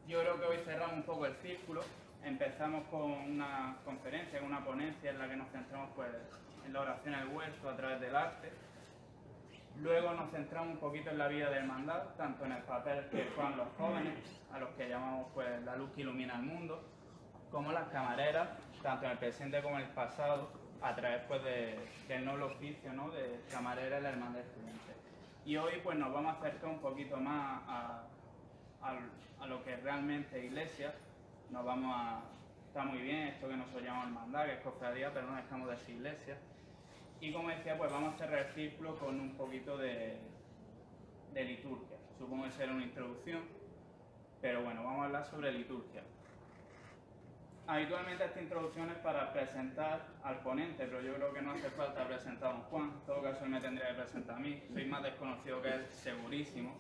Yo creo que hoy cerramos un poco el círculo. Empezamos con una conferencia, con una ponencia en la que nos centramos pues, en la oración al huerto a través del arte. Luego nos centramos un poquito en la vida de hermandad, tanto en el papel que juegan los jóvenes, a los que llamamos pues, la luz que ilumina el mundo, como las camareras, tanto en el presente como en el pasado, a través pues, del noble oficio, ¿no?, de camarera en la hermandad estudiante. Y hoy pues, nos vamos a acercar un poquito más a lo que es realmente iglesia. Nos vamos a... Está muy bien esto que nosotros llamamos hermandad, que es cofradía, pero no dejamos de ser iglesia. Y como decía, pues vamos a cerrar el círculo con un poquito de liturgia. Supongo que será una introducción, pero bueno, vamos a hablar sobre liturgia. Habitualmente esta introducción es para presentar al ponente, pero yo creo que no hace falta presentar a don Juan. En todo caso, él me tendría que presentar a mí. Soy más desconocido que él, segurísimo.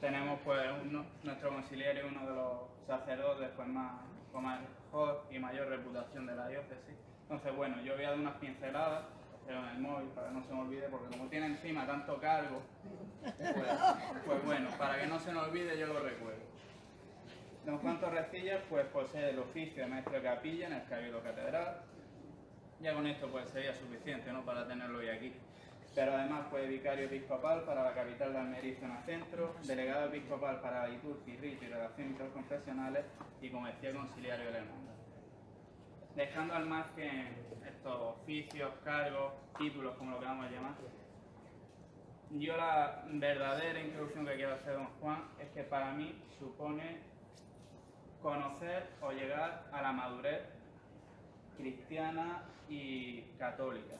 Tenemos pues nuestro conciliario, uno de los sacerdotes pues, con mejor y mayor reputación de la diócesis. Entonces, bueno, yo voy a dar unas pinceladas, pero en el móvil para que no se me olvide, porque como tiene encima tanto cargo, pues bueno, para que no se me olvide yo lo recuerdo. Don Juan Torrecillas pues posee el oficio de maestro de capilla en el Cabildo Catedral. Ya con esto pues sería suficiente, ¿no?, para tenerlo hoy aquí. Pero además fue vicario episcopal para la capital de Almería y zona centro, delegado episcopal para liturgia y rito y relaciones interconfesionales y, como decía, conciliario de la hermandad. Dejando al margen estos oficios, cargos, títulos, como lo queramos llamar, yo la verdadera introducción que quiero hacer a don Juan es que para mí supone conocer o llegar a la madurez cristiana y católica.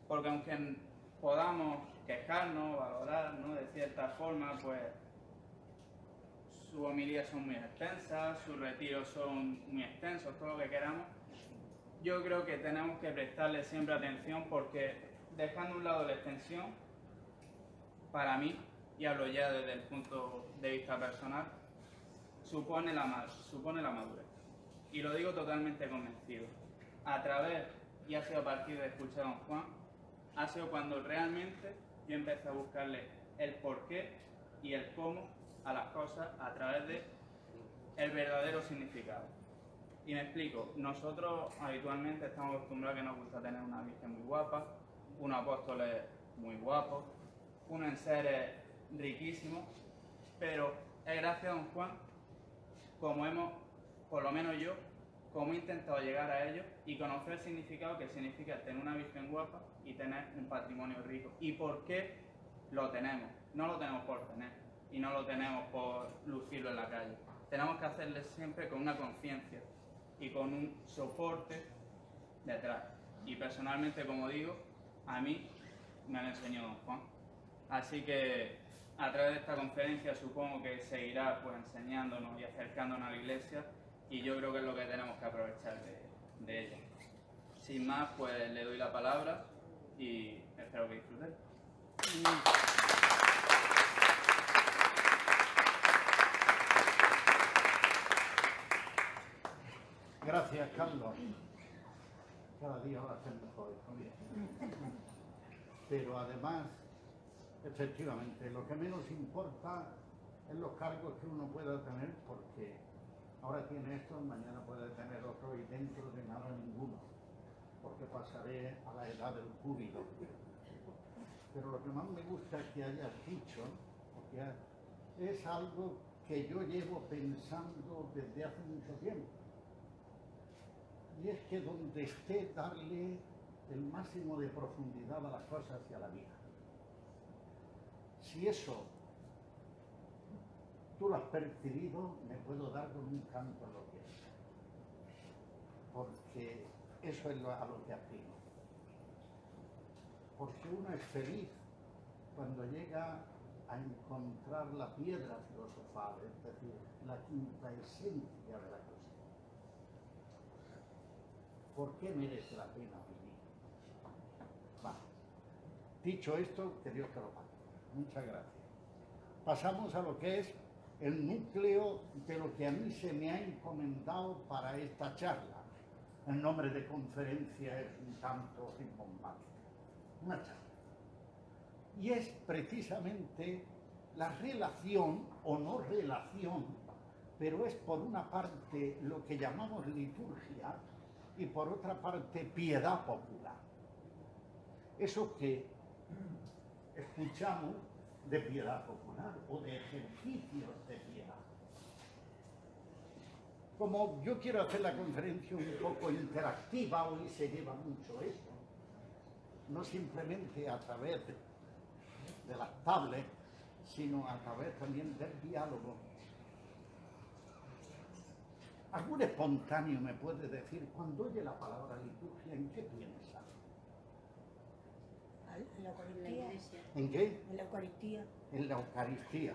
Porque aunque podamos quejarnos, valorar, ¿no?, de cierta forma, pues sus homilías son muy extensas, sus retiros son muy extensos, todo lo que queramos, yo creo que tenemos que prestarle siempre atención porque, dejando a un lado la extensión, para mí, y hablo ya desde el punto de vista personal, supone la madurez. Y lo digo totalmente convencido. A través, y ha sido a partir de escuchar a don Juan, ha sido cuando realmente yo empecé a buscarle el porqué y el cómo a las cosas a través de el verdadero significado. Y me explico. Nosotros habitualmente estamos acostumbrados a que nos gusta tener una Virgen muy guapa, unos apóstoles muy guapos, unos enseres riquísimos, pero es gracias a don Juan como hemos, por lo menos yo, como he intentado llegar a ello y conocer el significado que significa tener una Virgen guapa y tener un patrimonio rico. ¿Y por qué lo tenemos? No lo tenemos por tener y no lo tenemos por lucirlo en la calle. Tenemos que hacerlo siempre con una conciencia y con un soporte detrás. Y personalmente, como digo, a mí me lo enseñó don Juan. Así que a través de esta conferencia supongo que seguirá pues, enseñándonos y acercándonos a la Iglesia, y yo creo que es lo que tenemos que aprovechar de ella. Sin más, pues le doy la palabra y espero que disfruten. Gracias, Carlos. Cada día lo hacen mejor. Pero además, efectivamente, lo que menos importa es los cargos que uno pueda tener, porque ahora tiene esto, mañana puede tener otro y dentro de nada ninguno, porque pasaré a la edad del júbilo. Pero lo que más me gusta que hayas dicho, porque es algo que yo llevo pensando desde hace mucho tiempo, y es que donde esté darle el máximo de profundidad a las cosas y a la vida. Si eso tú lo has percibido, me puedo dar con un canto en los pies, porque eso es a lo que aspiro. Porque uno es feliz cuando llega a encontrar la piedra filosofal, es decir, la quinta esencia de la cosa. ¿Por qué merece la pena vivir? Vale. Dicho esto, que Dios te lo pague. Muchas gracias. Pasamos a lo que es el núcleo de lo que a mí se me ha encomendado para esta charla. El nombre de conferencia es un tanto rimbombante. Una charla. Y es precisamente la relación o no relación pero es por una parte lo que llamamos liturgia y por otra parte piedad popular. Eso que escuchamos de piedad popular o de ejercicios de piedad. Como yo quiero hacer la conferencia un poco interactiva, hoy se lleva mucho eso, no simplemente a través de las tablets, sino a través también del diálogo. ¿Algún espontáneo me puede decir, cuando oye la palabra liturgia, en qué piensa? En la Eucaristía. ¿En qué? En la Eucaristía. En la Eucaristía.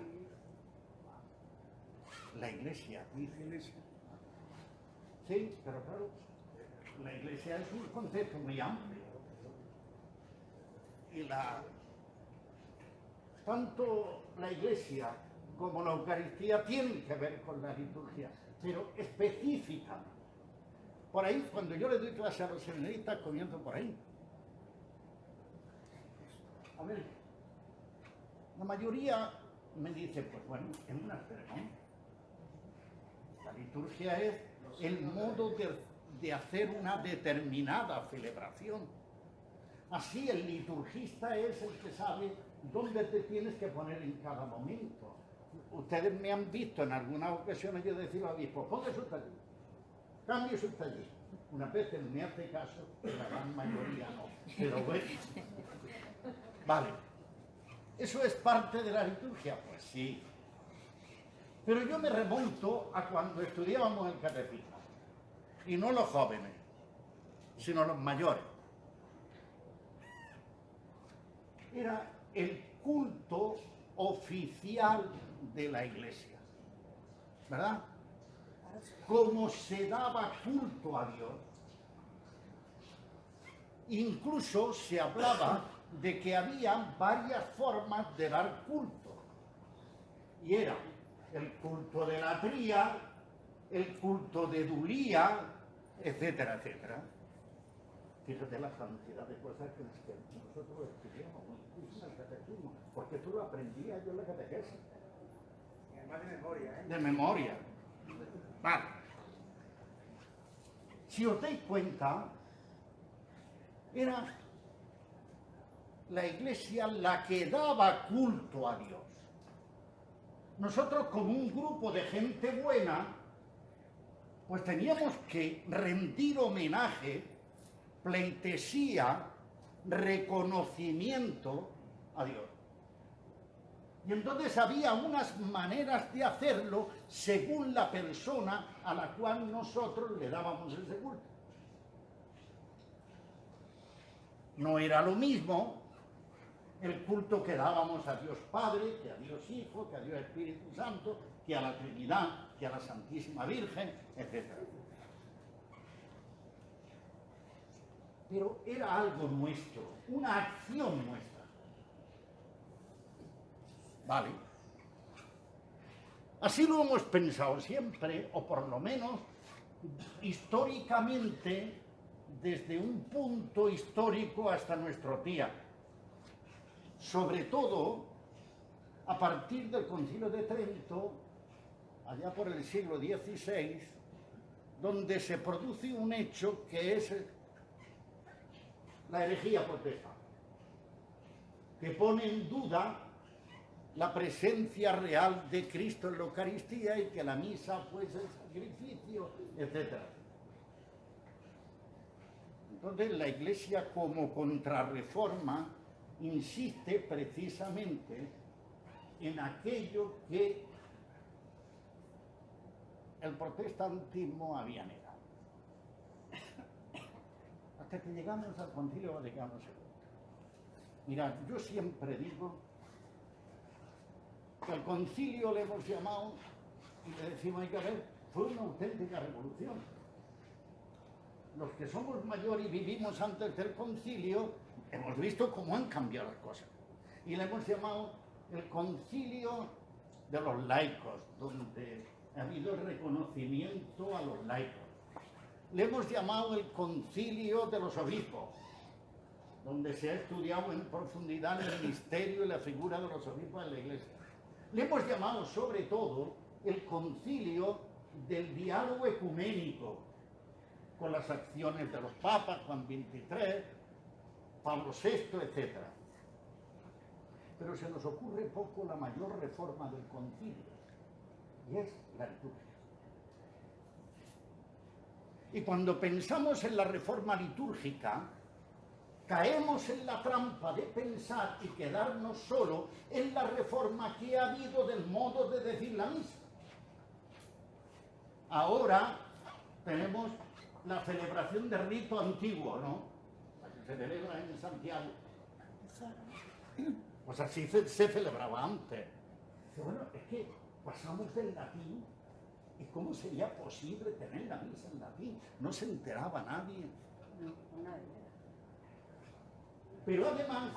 La Iglesia, dice. Sí, pero claro, la Iglesia es un concepto muy amplio. Y tanto la Iglesia como la Eucaristía tienen que ver con la liturgia, pero específicamente. Por ahí, cuando yo le doy clase a los seminaristas, comienzo por ahí. A ver, la mayoría me dice, pues bueno, es una ceremonia. La liturgia es el modo de hacer una determinada celebración. Así el liturgista es el que sabe dónde te tienes que poner en cada momento. Ustedes me han visto en algunas ocasiones yo decir al obispo, póngase usted allí, cámbiese usted allí. Una vez él me hace caso, la gran mayoría no. Pero bueno, vale. ¿Eso es parte de la liturgia? Pues sí. Pero yo me remonto a cuando estudiábamos el catecismo. Y no los jóvenes, sino los mayores. Era el culto oficial de la Iglesia, ¿verdad? Cómo se daba culto a Dios. Incluso se hablaba de que había varias formas de dar culto. Y era el culto de la tría, el culto de Dulía, etcétera, etcétera. Fíjate la cantidad de cosas que nosotros estudiamos en el catecismo, porque tú lo aprendías yo en la catequesis. Y además de memoria, ¿eh? De memoria. Vale. Si os dais cuenta, era la Iglesia la que daba culto a Dios. Nosotros, como un grupo de gente buena, pues teníamos que rendir homenaje, pleitesía, reconocimiento a Dios. Y entonces había unas maneras de hacerlo según la persona a la cual nosotros le dábamos ese culto. No era lo mismo el culto que dábamos a Dios Padre, que a Dios Hijo, que a Dios Espíritu Santo, que a la Trinidad, que a la Santísima Virgen, etc. Pero era algo nuestro, una acción nuestra. Vale. Así lo hemos pensado siempre, o por lo menos históricamente, desde un punto histórico hasta nuestro día. Sobre todo a partir del Concilio de Trento, allá por el siglo XVI, donde se produce un hecho que es la herejía protestante, que pone en duda la presencia real de Cristo en la Eucaristía y que la misa fuese el sacrificio, etc. Entonces la Iglesia, como contrarreforma, insiste precisamente en aquello que el protestantismo había negado. Hasta que llegamos al Concilio Vaticano II. Mirad, yo siempre digo que al concilio le hemos llamado, y le decimos, hay que ver, fue una auténtica revolución. Los que somos mayores y vivimos antes del concilio, hemos visto cómo han cambiado las cosas. Y le hemos llamado el concilio de los laicos, donde ha habido el reconocimiento a los laicos. Le hemos llamado el concilio de los obispos, donde se ha estudiado en profundidad el misterio y la figura de los obispos en la Iglesia. Le hemos llamado sobre todo el concilio del diálogo ecuménico, con las acciones de los papas, Juan XXIII, Pablo VI, etc. Pero se nos ocurre poco la mayor reforma del concilio, y es la liturgia. Y cuando pensamos en la reforma litúrgica, caemos en la trampa de pensar y quedarnos solo en la reforma que ha habido del modo de decir la misa. Ahora tenemos la celebración del rito antiguo, ¿no? La que se celebra en Santiago. Pues así se celebraba antes. Bueno, es que pasamos del latín. ¿Y cómo sería posible tener la misa en latín? No se enteraba nadie. No, nadie. Pero además,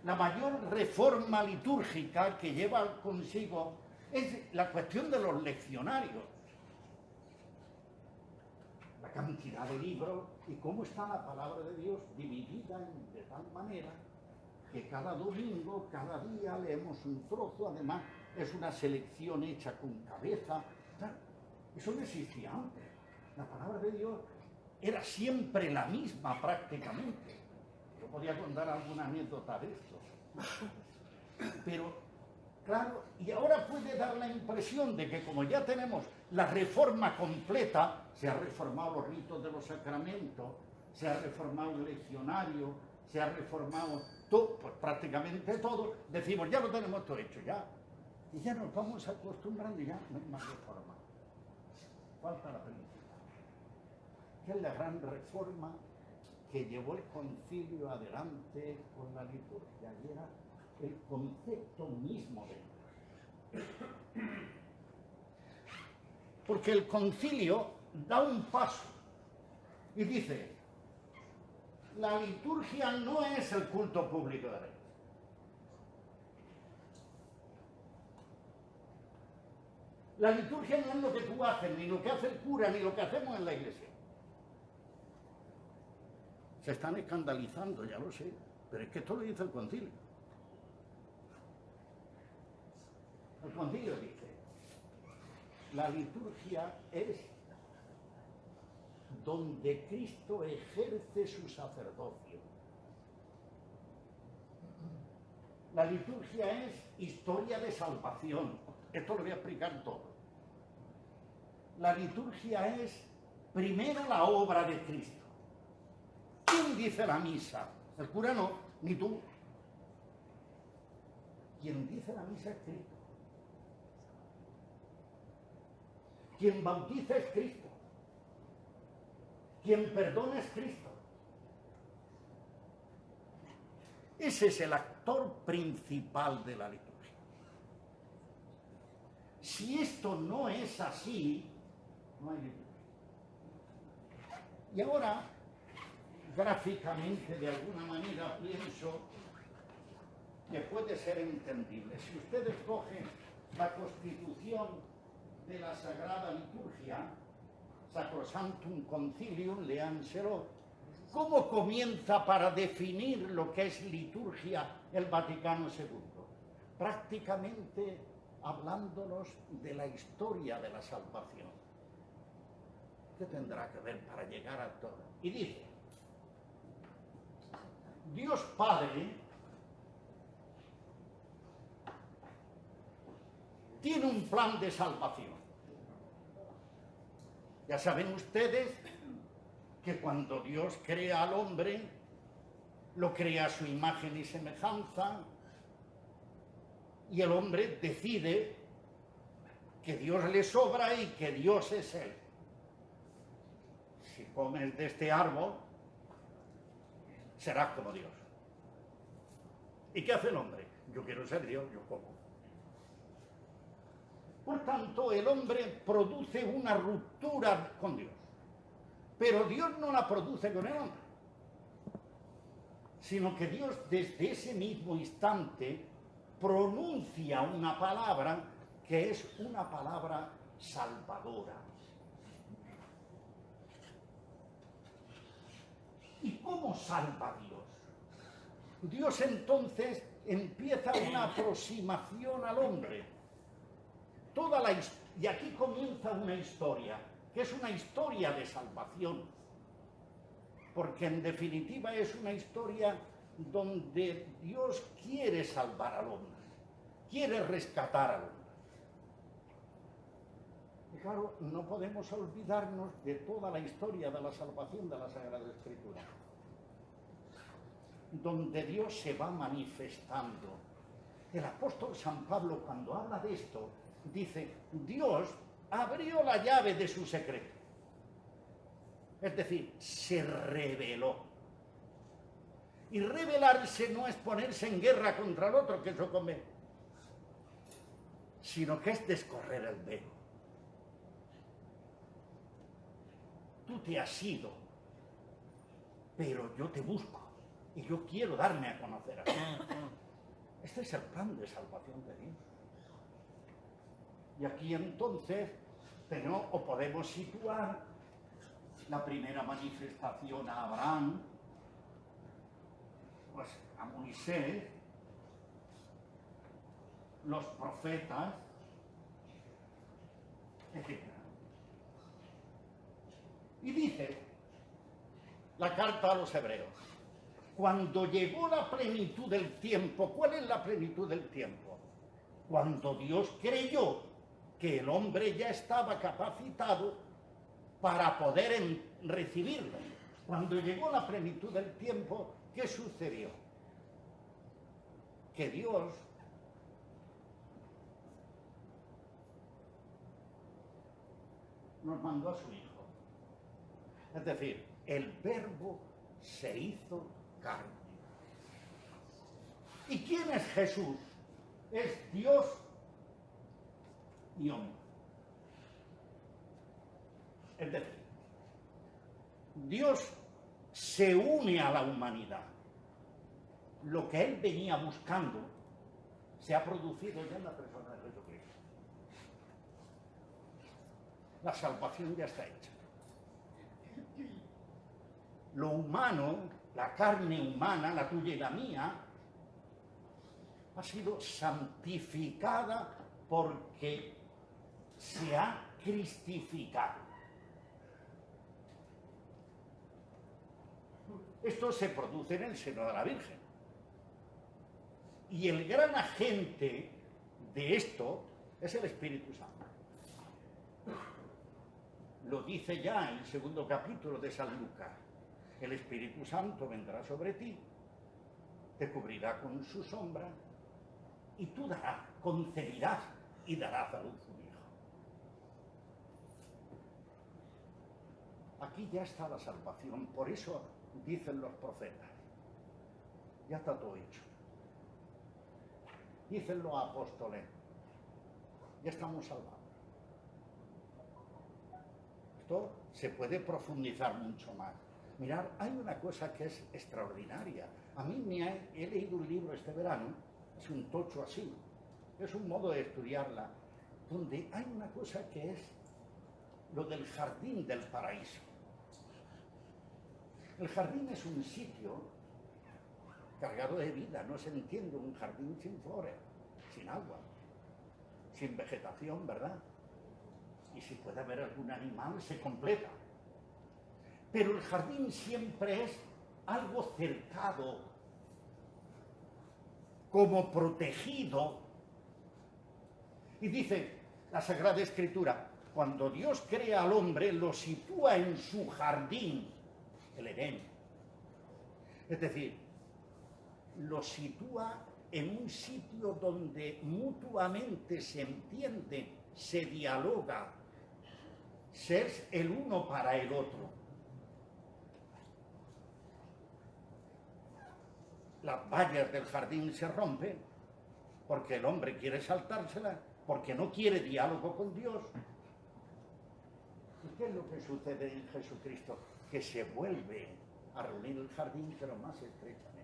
la mayor reforma litúrgica que lleva consigo es la cuestión de los leccionarios. La cantidad de libros y cómo está la palabra de Dios dividida de tal manera que cada domingo, cada día leemos un trozo. Además, es una selección hecha con cabeza. Eso no existía antes. La palabra de Dios era siempre la misma prácticamente. Yo podía contar alguna anécdota de esto. Pero, claro, y ahora puede dar la impresión de que como ya tenemos la reforma completa, se ha reformado los ritos de los sacramentos, se ha reformado el leccionario, se ha reformado todo, pues prácticamente todo, decimos, ya lo tenemos todo hecho, ya. Y ya nos vamos acostumbrando y ya no hay más reforma. Falta la principal, que es la gran reforma que llevó el concilio adelante con la liturgia, y era el concepto mismo de Dios. Porque el concilio da un paso y dice, la liturgia no es el culto público de la Iglesia. La liturgia no es lo que tú haces, ni lo que hace el cura, ni lo que hacemos en la iglesia. Se están escandalizando, ya lo sé, pero es que esto lo dice el concilio. El concilio dice, la liturgia es donde Cristo ejerce su sacerdocio. La liturgia es historia de salvación. Esto lo voy a explicar todo. La liturgia es primero la obra de Cristo. ¿Quién dice la misa? El cura no, ni tú. Quien dice la misa es Cristo. Quien bautiza es Cristo. Quien perdona es Cristo. Ese es el actor principal de la liturgia. Si esto no es así, no hay liturgia. Y ahora, gráficamente, de alguna manera, pienso que puede ser entendible. Si ustedes cogen la Constitución de la Sagrada Liturgia, Sacrosanctum Concilium, léanselo, ¿cómo comienza para definir lo que es liturgia el Vaticano II? Prácticamente hablándonos de la historia de la salvación. ¿Qué tendrá que ver para llegar a todo? Y dice, Dios Padre tiene un plan de salvación. Ya saben ustedes que cuando Dios crea al hombre, lo crea a su imagen y semejanza, y el hombre decide que Dios le sobra y que Dios es él. Si comes de este árbol, serás como Dios. ¿Y qué hace el hombre? Yo quiero ser Dios, yo como. Por tanto, el hombre produce una ruptura con Dios. Pero Dios no la produce con el hombre, sino que Dios desde ese mismo instante pronuncia una palabra que es una palabra salvadora. ¿Y cómo salva Dios? Dios entonces empieza una aproximación al hombre. Toda la historia Y aquí comienza una historia, que es una historia de salvación, porque en definitiva es una historia donde Dios quiere salvar al hombre, quiere rescatar al hombre. Y claro, no podemos olvidarnos de toda la historia de la salvación de la Sagrada Escritura, donde Dios se va manifestando. El apóstol San Pablo, cuando habla de esto, dice, Dios abrió la llave de su secreto. Es decir, se reveló. Y revelarse no es ponerse en guerra contra el otro, que eso come, sino que es descorrer el velo. Tú te has ido, pero yo te busco y yo quiero darme a conocer a ti. Este es el plan de salvación de Dios. Y aquí entonces tenemos, o podemos situar la primera manifestación a Abraham, pues a Moisés, los profetas, etc. Y dice la carta a los hebreos, cuando llegó la plenitud del tiempo, ¿cuál es la plenitud del tiempo? Cuando Dios creyó que el hombre ya estaba capacitado para poder recibirlo. Cuando llegó la plenitud del tiempo, ¿qué sucedió? Que Dios nos mandó a su Hijo. Es decir, el Verbo se hizo carne. ¿Y quién es Jesús? Es Dios y hombre. Es decir, Dios se une a la humanidad. Lo que Él venía buscando se ha producido ya en la persona de Jesucristo. La salvación ya está hecha. Lo humano, la carne humana, la tuya y la mía, ha sido santificada porque se ha cristificado. Esto se produce en el seno de la Virgen. Y el gran agente de esto es el Espíritu Santo. Lo dice ya en el segundo capítulo de San Lucas. El Espíritu Santo vendrá sobre ti, te cubrirá con su sombra, y tú concebirás y darás a luz un hijo. Aquí ya está la salvación, por eso dicen los profetas, ya está todo hecho. Dicen los apóstoles, ya estamos salvados. Esto se puede profundizar mucho más. Mirad, hay una cosa que es extraordinaria. A mí he leído un libro este verano, es un tocho así, es un modo de estudiarla, donde hay una cosa que es lo del jardín del paraíso. El jardín es un sitio cargado de vida, no se entiende un jardín sin flores, sin agua, sin vegetación, ¿verdad? Y si puede haber algún animal, se completa. Pero el jardín siempre es algo cercado, como protegido. Y dice la Sagrada Escritura, cuando Dios crea al hombre, lo sitúa en su jardín, el Edén. Es decir, lo sitúa en un sitio donde mutuamente se entiende, se dialoga, se es el uno para el otro. Las vallas del jardín se rompen porque el hombre quiere saltársela, porque no quiere diálogo con Dios. ¿Y qué es lo que sucede en Jesucristo? Que se vuelve a reunir el jardín, pero más estrechamente.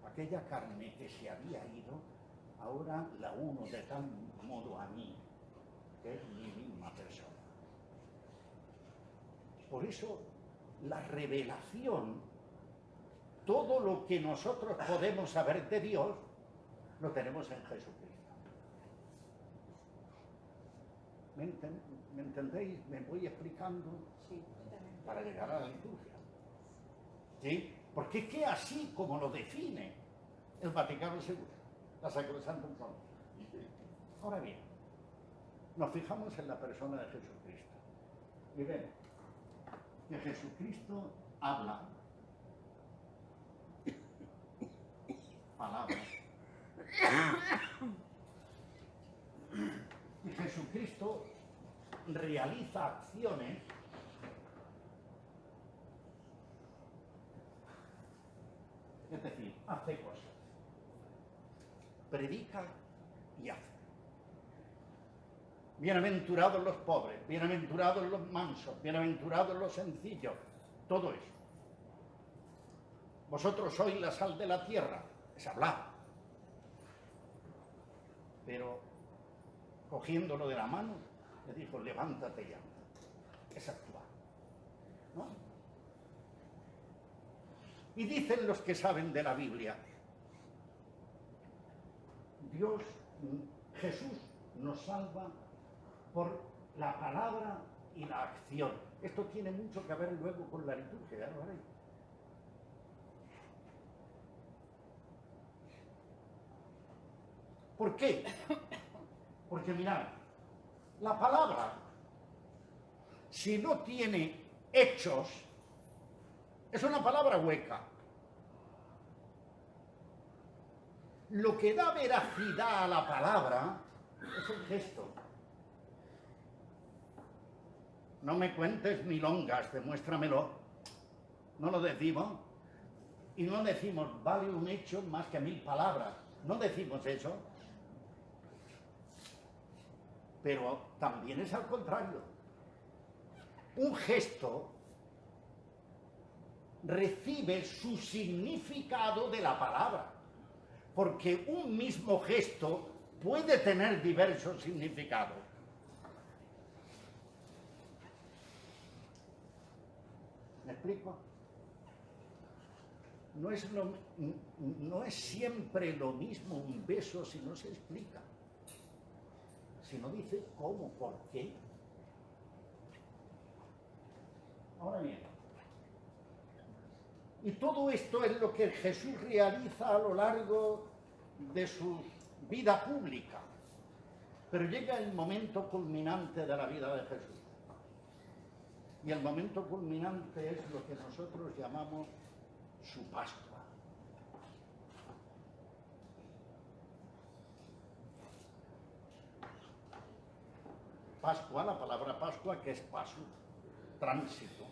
Aquella carne que se había ido, ahora la uno de tal modo a mí, que es mi misma persona. Por eso la revelación, todo lo que nosotros podemos saber de Dios, lo tenemos en Jesucristo. ¿Me entendéis? Me voy explicando para llegar a la liturgia. ¿Sí? Porque es que así como lo define el Vaticano II, la Sacrosantum Concilium. Ahora bien, nos fijamos en la persona de Jesucristo y vemos que Jesucristo habla palabras y Jesucristo realiza acciones es decir, hace cosas, predica y hace. Bienaventurados los pobres, bienaventurados los mansos, bienaventurados los sencillos, todo eso. Vosotros sois la sal de la tierra, es hablar. Pero cogiéndolo de la mano, le dijo, levántate y anda. Es actuar, ¿no? Y dicen los que saben de la Biblia, Jesús nos salva por la palabra y la acción. Esto tiene mucho que ver luego con la liturgia, ya lo veréis. ¿Por qué? Porque mirad, la palabra, si no tiene hechos, es una palabra hueca. Lo que da veracidad a la palabra es el gesto. No me cuentes milongas, demuéstramelo. No lo decimos. Y no decimos, vale un hecho más que 1000 palabras. No decimos eso. Pero también es al contrario. Un gesto recibe su significado de la palabra. Porque un mismo gesto puede tener diversos significados. ¿Me explico? No es siempre lo mismo un beso si no se explica. Si no dice cómo, por qué. Ahora bien, y todo esto es lo que Jesús realiza a lo largo de su vida pública. Pero llega el momento culminante de la vida de Jesús. Y el momento culminante es lo que nosotros llamamos su Pascua. Pascua, la palabra Pascua, que es paso, tránsito,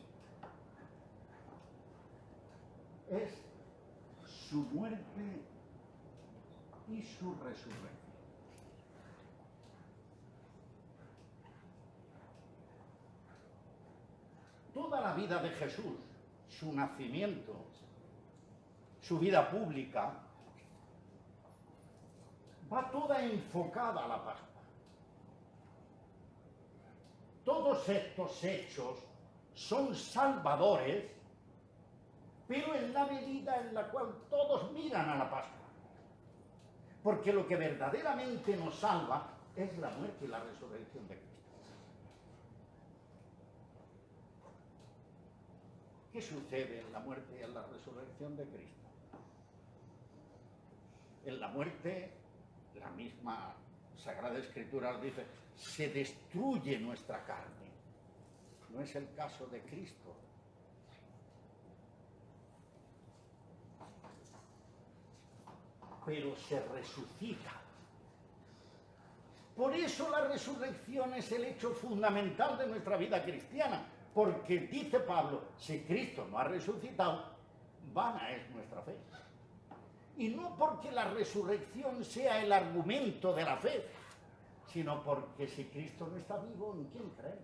es su muerte y su resurrección. Toda la vida de Jesús, su nacimiento, su vida pública, va toda enfocada a la Pascua. Todos estos hechos son salvadores, pero en la medida en la cual todos miran a la Pascua. Porque lo que verdaderamente nos salva es la muerte y la resurrección de Cristo. ¿Qué sucede en la muerte y en la resurrección de Cristo? En la muerte, la misma Sagrada Escritura lo dice, se destruye nuestra carne. No es el caso de Cristo. Pero se resucita. Por eso la resurrección es el hecho fundamental de nuestra vida cristiana, porque dice Pablo, si Cristo no ha resucitado, vana es nuestra fe. Y no porque la resurrección sea el argumento de la fe, sino porque si Cristo no está vivo, ¿en quién cree?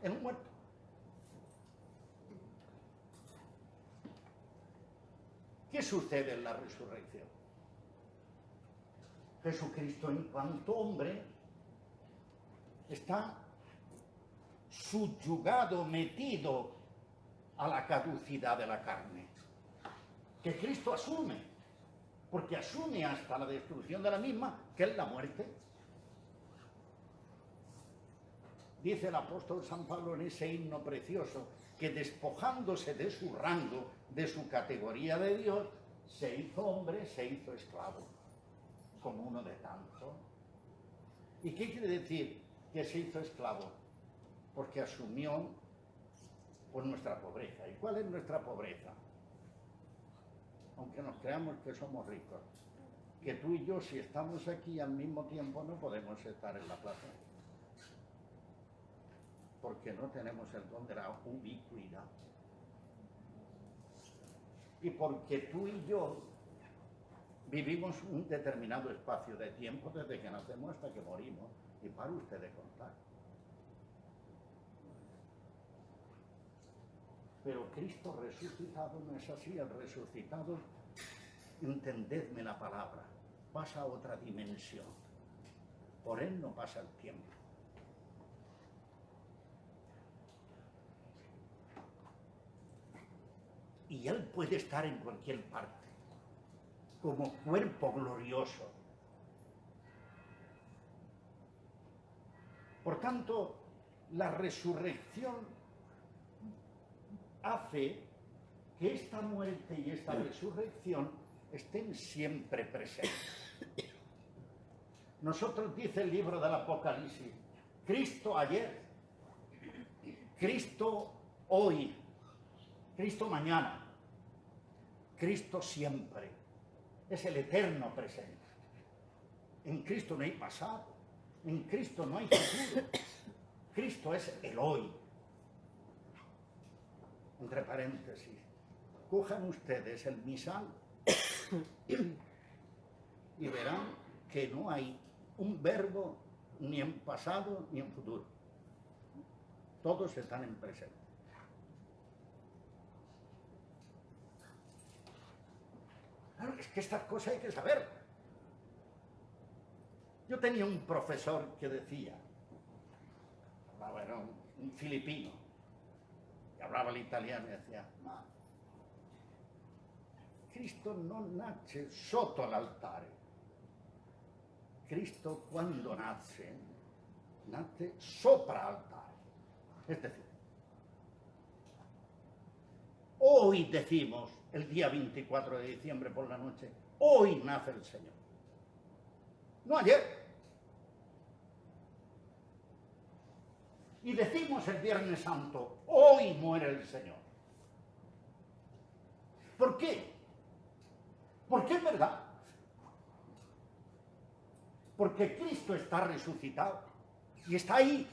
En un muerto. ¿Qué sucede en la resurrección? Jesucristo, en cuanto hombre, está subyugado, metido a la caducidad de la carne, que Cristo asume, porque asume hasta la destrucción de la misma ¿Qué es la muerte? Dice el apóstol San Pablo en ese himno precioso que despojándose de su rango, de su categoría de Dios, se hizo hombre, se hizo esclavo, como uno de tanto. ¿Y qué quiere decir que se hizo esclavo? Porque asumió pues, nuestra pobreza. ¿Y cuál es nuestra pobreza? Aunque nos creamos que somos ricos, que tú y yo, si estamos aquí al mismo tiempo, no podemos estar en la plaza. Porque no tenemos el don de la ubicuidad. Y porque tú y yo vivimos un determinado espacio de tiempo desde que nacemos hasta que morimos. Y para usted de contar. Pero Cristo resucitado no es así. El resucitado, entendedme la palabra, pasa a otra dimensión. Por él no pasa el tiempo. Y él puede estar en cualquier parte, como cuerpo glorioso. Por tanto, la resurrección hace que esta muerte y esta resurrección estén siempre presentes. Nosotros, dice el libro del Apocalipsis, Cristo ayer, Cristo hoy, Cristo mañana, Cristo siempre, es el eterno presente. En Cristo no hay pasado, en Cristo no hay futuro, Cristo es el hoy. Entre paréntesis, cojan ustedes el misal y verán que no hay un verbo ni en pasado ni en futuro. Todos están en presente. Claro, es que estas cosas hay que saber. Yo tenía un profesor que decía, era un filipino, que hablaba el italiano y decía, no, Cristo no nace sotto l'altare. Cristo cuando nace sopra altare. Es decir, hoy decimos, el día 24 de diciembre por la noche, hoy nace el Señor. No ayer. Y decimos el Viernes Santo, hoy muere el Señor. ¿Por qué? Porque es verdad. Porque Cristo está resucitado y está ahí.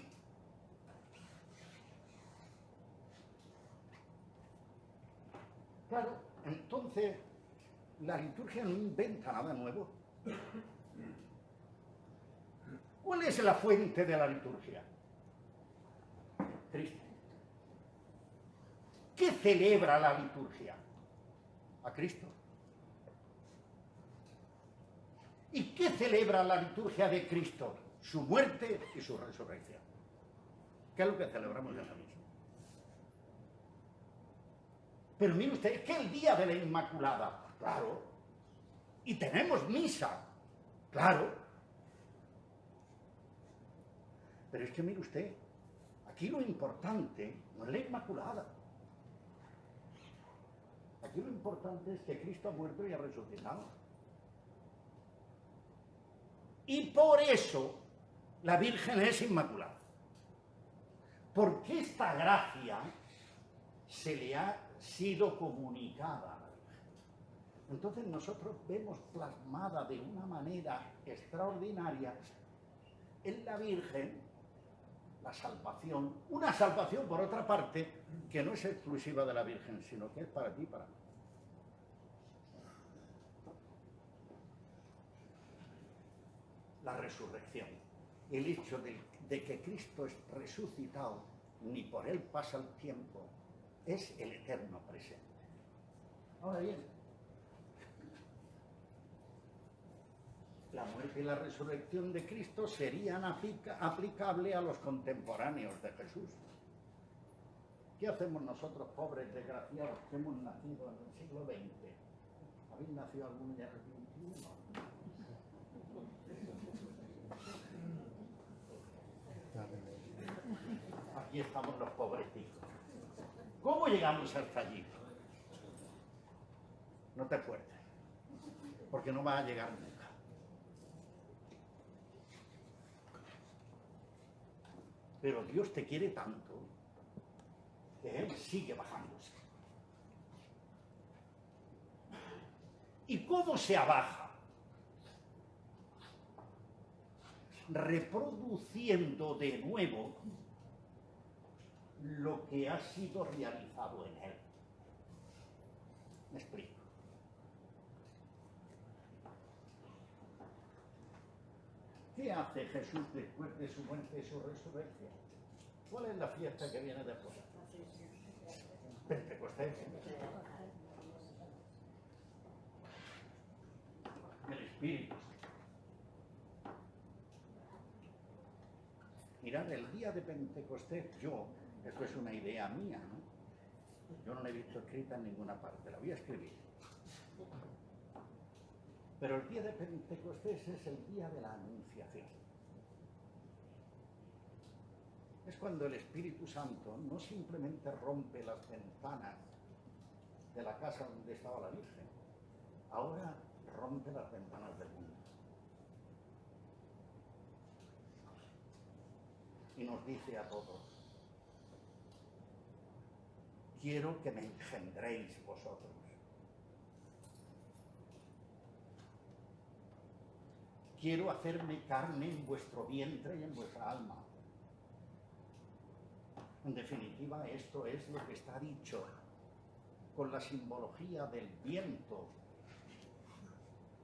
Claro, entonces la liturgia no inventa nada nuevo. ¿Cuál es la fuente de la liturgia? Cristo. ¿Qué celebra la liturgia? A Cristo. ¿Y qué celebra la liturgia de Cristo? Su muerte y su resurrección. ¿Qué es lo que celebramos en la misa? Pero mire usted, es que el día de la Inmaculada, claro, y tenemos misa, claro. Pero es que mire usted, aquí lo importante no es la Inmaculada. Aquí lo importante es que Cristo ha muerto y ha resucitado. Y por eso la Virgen es inmaculada. Porque esta gracia se le ha sido comunicada a la Virgen. Entonces nosotros vemos plasmada de una manera extraordinaria en la Virgen la salvación, una salvación por otra parte que no es exclusiva de la Virgen, sino que es para ti y para mí. La resurrección, el hecho de que Cristo es resucitado, ni por él pasa el tiempo, es el eterno presente. Ahora bien, la muerte y la resurrección de Cristo serían aplicables a los contemporáneos de Jesús. ¿Qué hacemos nosotros, pobres desgraciados, que hemos nacido en el siglo XX? ¿Habéis nacido algún día en el XXI? aquí estamos los pobrecitos. ¿Cómo llegamos hasta allí? No te esfuerces, porque no vas a llegar nunca. Pero Dios te quiere tanto que Él sigue bajándose. ¿Y cómo se abaja? Reproduciendo de nuevo lo que ha sido realizado en Él. Me explico. ¿Qué hace Jesús después de su muerte y su resurrección? ¿Cuál es la fiesta que viene después? Pentecostés. El Espíritu. Mirad, el día de Pentecostés, esto es una idea mía, ¿no? Yo no la he visto escrita en ninguna parte, la voy a escribir. Pero el día de Pentecostés es el día de la Anunciación. Es cuando el Espíritu Santo no simplemente rompe las ventanas de la casa donde estaba la Virgen, ahora rompe las ventanas del mundo. Y nos dice a todos: quiero que me engendréis vosotros. Quiero hacerme carne en vuestro vientre y en vuestra alma. En definitiva, esto es lo que está dicho con la simbología del viento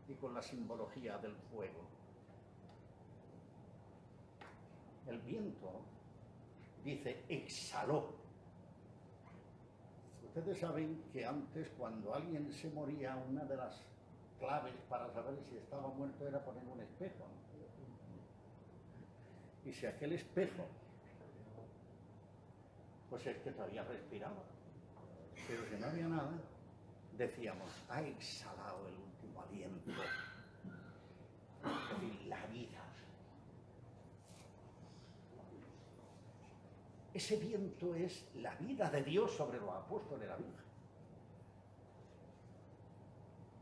y con la simbología del fuego. El viento dice exhaló. Ustedes saben que antes, cuando alguien se moría, una de las claves para saber si estaba muerto era poner un espejo, ¿no? Y si aquel espejo, pues es que todavía respiraba, pero si no había nada, decíamos: ha exhalado el último aliento, es decir, la vida. Ese viento es la vida de Dios sobre los apóstoles de la Virgen.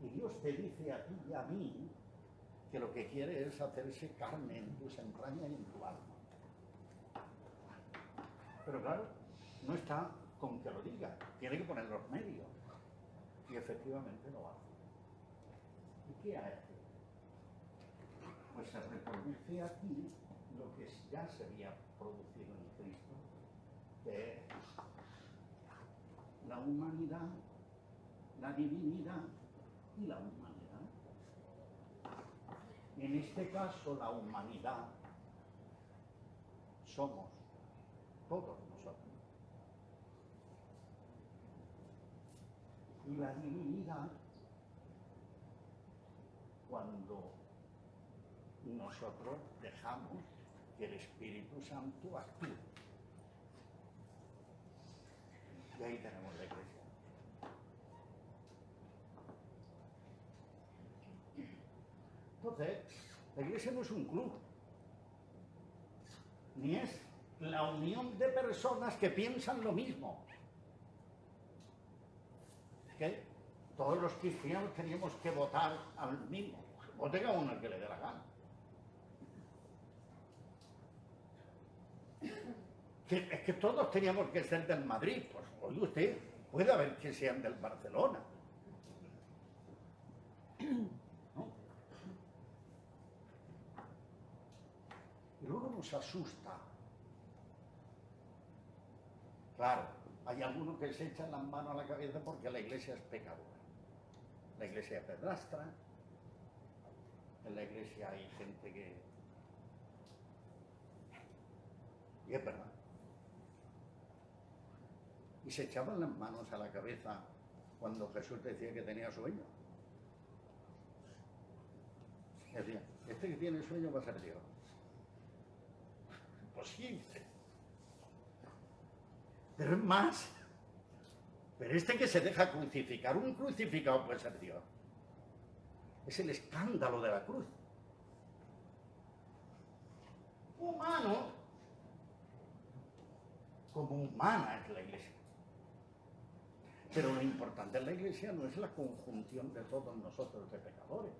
Y Dios te dice a ti y a mí que lo que quiere es hacerse carne en tus entrañas y en tu alma. Pero claro, no está con que lo diga, tiene que poner los medios. Y efectivamente lo hace. ¿Y qué hace? Pues se reproduce aquí lo que ya se había producido en Cristo, que es la humanidad, la divinidad y la humanidad. En este caso, la humanidad somos todos nosotros. Y la divinidad, cuando nosotros dejamos que el Espíritu Santo actúe. Y ahí tenemos la iglesia. Entonces, la iglesia no es un club, ni es la unión de personas que piensan lo mismo. Es que todos los cristianos teníamos que votar al mismo. Voten a uno al que le dé la gana. Es que todos teníamos que ser del Madrid. Pues oye usted, puede haber que sean del Barcelona. ¿No? Y luego nos asusta. Claro, hay algunos que se echan las manos a la cabeza porque la iglesia es pecadora. La iglesia es pedrastra. En la iglesia hay gente que... Y es verdad. Y se echaban las manos a la cabeza cuando Jesús decía que tenía sueño. Decía, este que tiene sueño va a ser Dios. Imposible. Pero es más. Pero este que se deja crucificar, un crucificado puede ser Dios. Es el escándalo de la cruz. Humano. como humana es la Iglesia. Pero lo importante en la Iglesia no es la conjunción de todos nosotros de pecadores,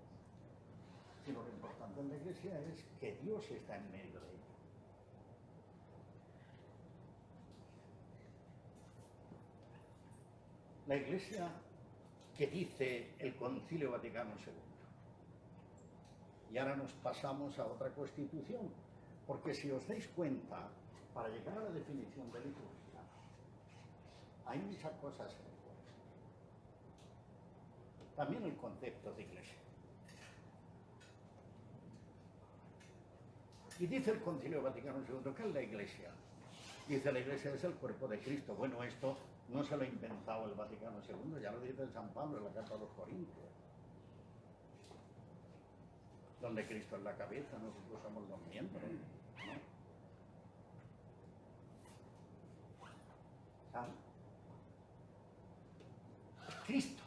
sino lo importante en la Iglesia es que Dios está en medio de ella. La Iglesia que dice el Concilio Vaticano II. Y ahora nos pasamos a otra constitución, porque si os dais cuenta, para llegar a la definición de liturgia, hay muchas cosas en el cuerpo. También el concepto de Iglesia. Y dice el Concilio Vaticano II, ¿qué es la Iglesia? Dice, la Iglesia es el cuerpo de Cristo. Bueno, esto no se lo ha inventado el Vaticano II, ya lo dice San Pablo en la carta a los Corintios, donde Cristo es la cabeza, nosotros somos los miembros, ¿no? ¿Saben? Es Cristo.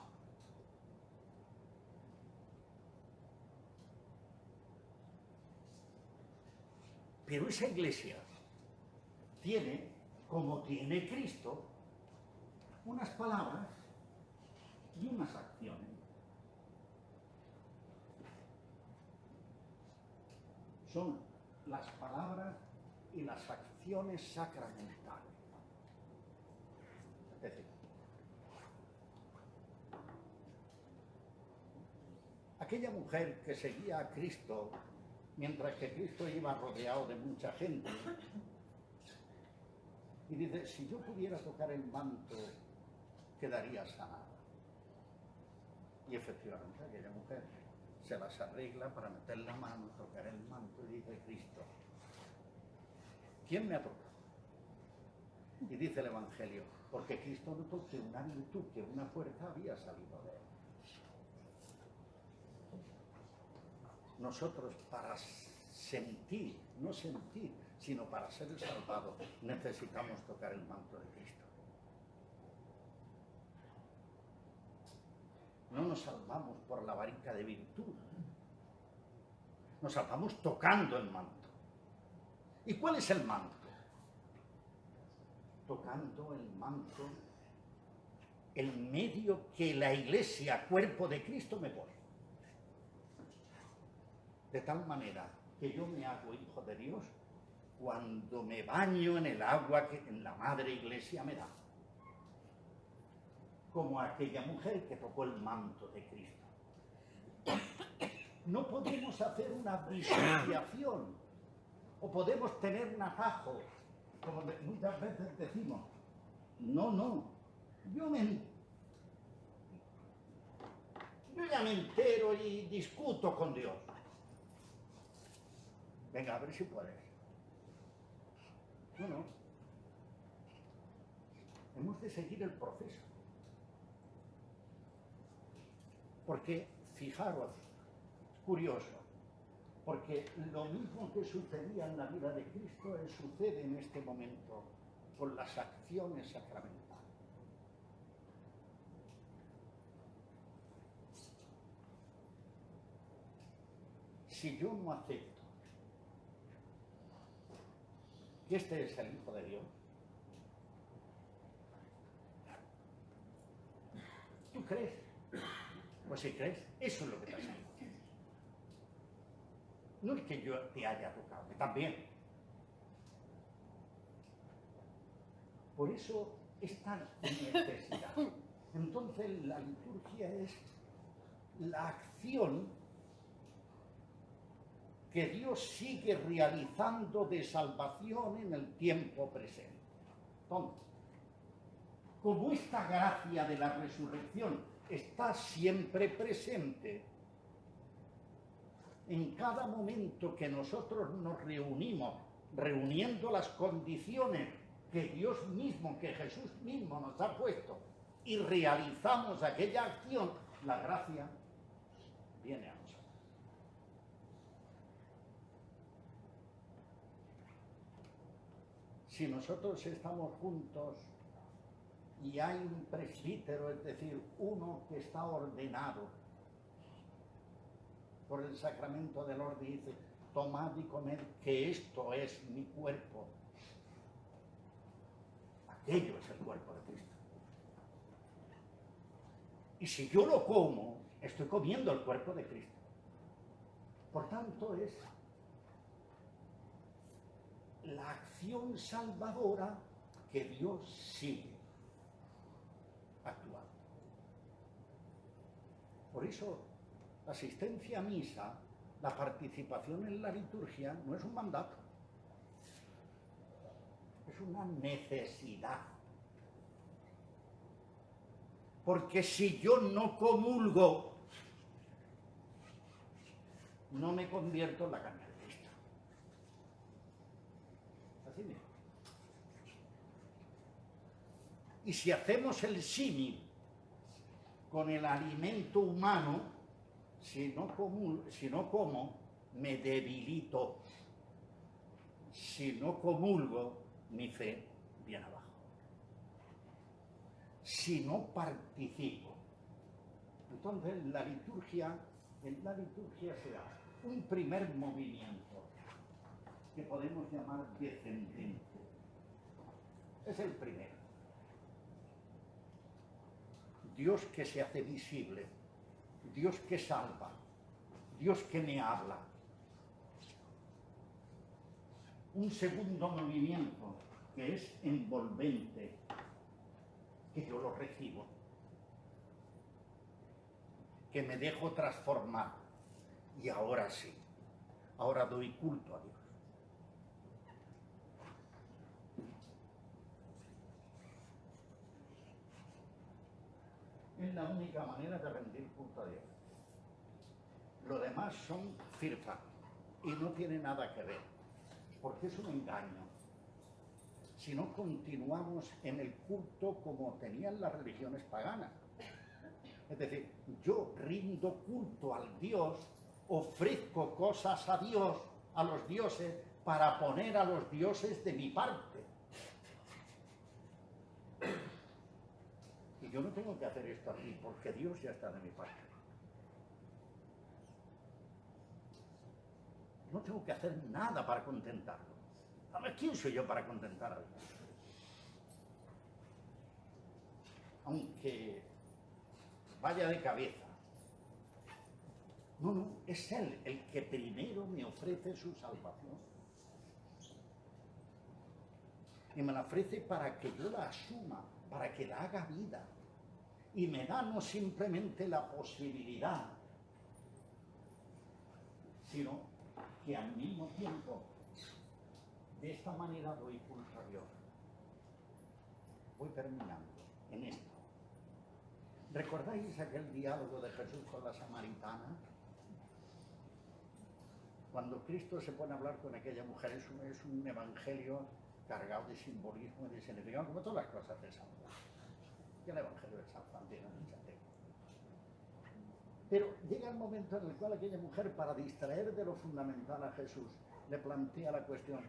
Pero esa Iglesia tiene, como tiene Cristo, unas palabras y unas acciones. Son las palabras y las acciones sacramentales. Es decir, aquella mujer que seguía a Cristo mientras que Cristo iba rodeado de mucha gente, y dice, si yo pudiera tocar el manto, quedaría sanada. Y efectivamente aquella mujer se las arregla para meter la mano, tocar el manto, y dice Cristo, ¿quién me ha tocado? Y dice el Evangelio, porque Cristo notó que una virtud, que una fuerza había salido de él. Nosotros para sentir, no sentir, sino para ser salvados, necesitamos tocar el manto de Cristo. No nos salvamos por la varita de virtud, nos salvamos tocando el manto. ¿Y cuál es el manto? Tocando el manto, el medio que la Iglesia, cuerpo de Cristo, me pone. De tal manera que yo me hago hijo de Dios cuando me baño en el agua que en la Madre Iglesia me da. Como aquella mujer que tocó el manto de Cristo. No podemos hacer una disociación o podemos tener un atajo, como muchas veces decimos. No. Yo ya me entero y discuto con Dios. Venga, a ver si puedes. No. Hemos de seguir el proceso. Porque, fijaros, es curioso, porque lo mismo que sucedía en la vida de Cristo sucede en este momento con las acciones sacramentales. Si yo no acepto que este es el Hijo de Dios, ¿tú crees? Pues si crees, eso es lo que te ha salido. No es que yo te haya tocado, que también. Por eso es tan necesidad. Entonces la liturgia es la acción que Dios sigue realizando de salvación en el tiempo presente. Entonces, como esta gracia de la resurrección está siempre presente, en cada momento que nosotros nos reunimos, reuniendo las condiciones que Dios mismo, que Jesús mismo nos ha puesto, y realizamos aquella acción, la gracia viene a nosotros. Si nosotros estamos juntos y hay un presbítero, es decir, uno que está ordenado por el sacramento del orden, dice, tomad y comed, que esto es mi cuerpo. aquello es el cuerpo de Cristo. Y si yo lo como, estoy comiendo el cuerpo de Cristo. Por tanto, es la acción salvadora que Dios sigue actuando. Por eso, la asistencia a misa, la participación en la liturgia, no es un mandato, es una necesidad. Porque si yo no comulgo, no me convierto en la carne de Cristo. Así mismo. Y si hacemos el símil con el alimento humano, si no como, me debilito. Si no comulgo, mi fe viene abajo. Si no participo. Entonces, en la liturgia se da un primer movimiento que podemos llamar descendente. Es el primero. Dios que se hace visible, Dios que salva, Dios que me habla. Un segundo movimiento que es envolvente, que yo lo recibo, que me dejo transformar. Y ahora sí, ahora doy culto a Dios. Es la única manera de rendir culto a Dios. Lo demás son firfa y no tiene nada que ver, porque es un engaño. Si no continuamos en el culto como tenían las religiones paganas. Es decir, yo rindo culto al Dios, ofrezco cosas a Dios, a los dioses, para poner a los dioses de mi parte. Y yo no tengo que hacer esto aquí, porque Dios ya está de mi parte. No tengo que hacer nada para contentarlo. A ver, ¿quién soy yo para contentar a Dios? Aunque vaya de cabeza. No, es Él el que primero me ofrece su salvación. Y me la ofrece para que yo la asuma, para que la haga vida. Y me da no simplemente la posibilidad, sino que al mismo tiempo, de esta manera doy culto a Dios. Voy terminando en esto. ¿Recordáis aquel diálogo de Jesús con la samaritana? Cuando Cristo se pone a hablar con aquella mujer, es un evangelio cargado de simbolismo y de significado, como todas las cosas de San Juan. Y el evangelio de San Juan tiene mucha tema. Pero llega el momento en el cual aquella mujer, para distraer de lo fundamental a Jesús, le plantea la cuestión.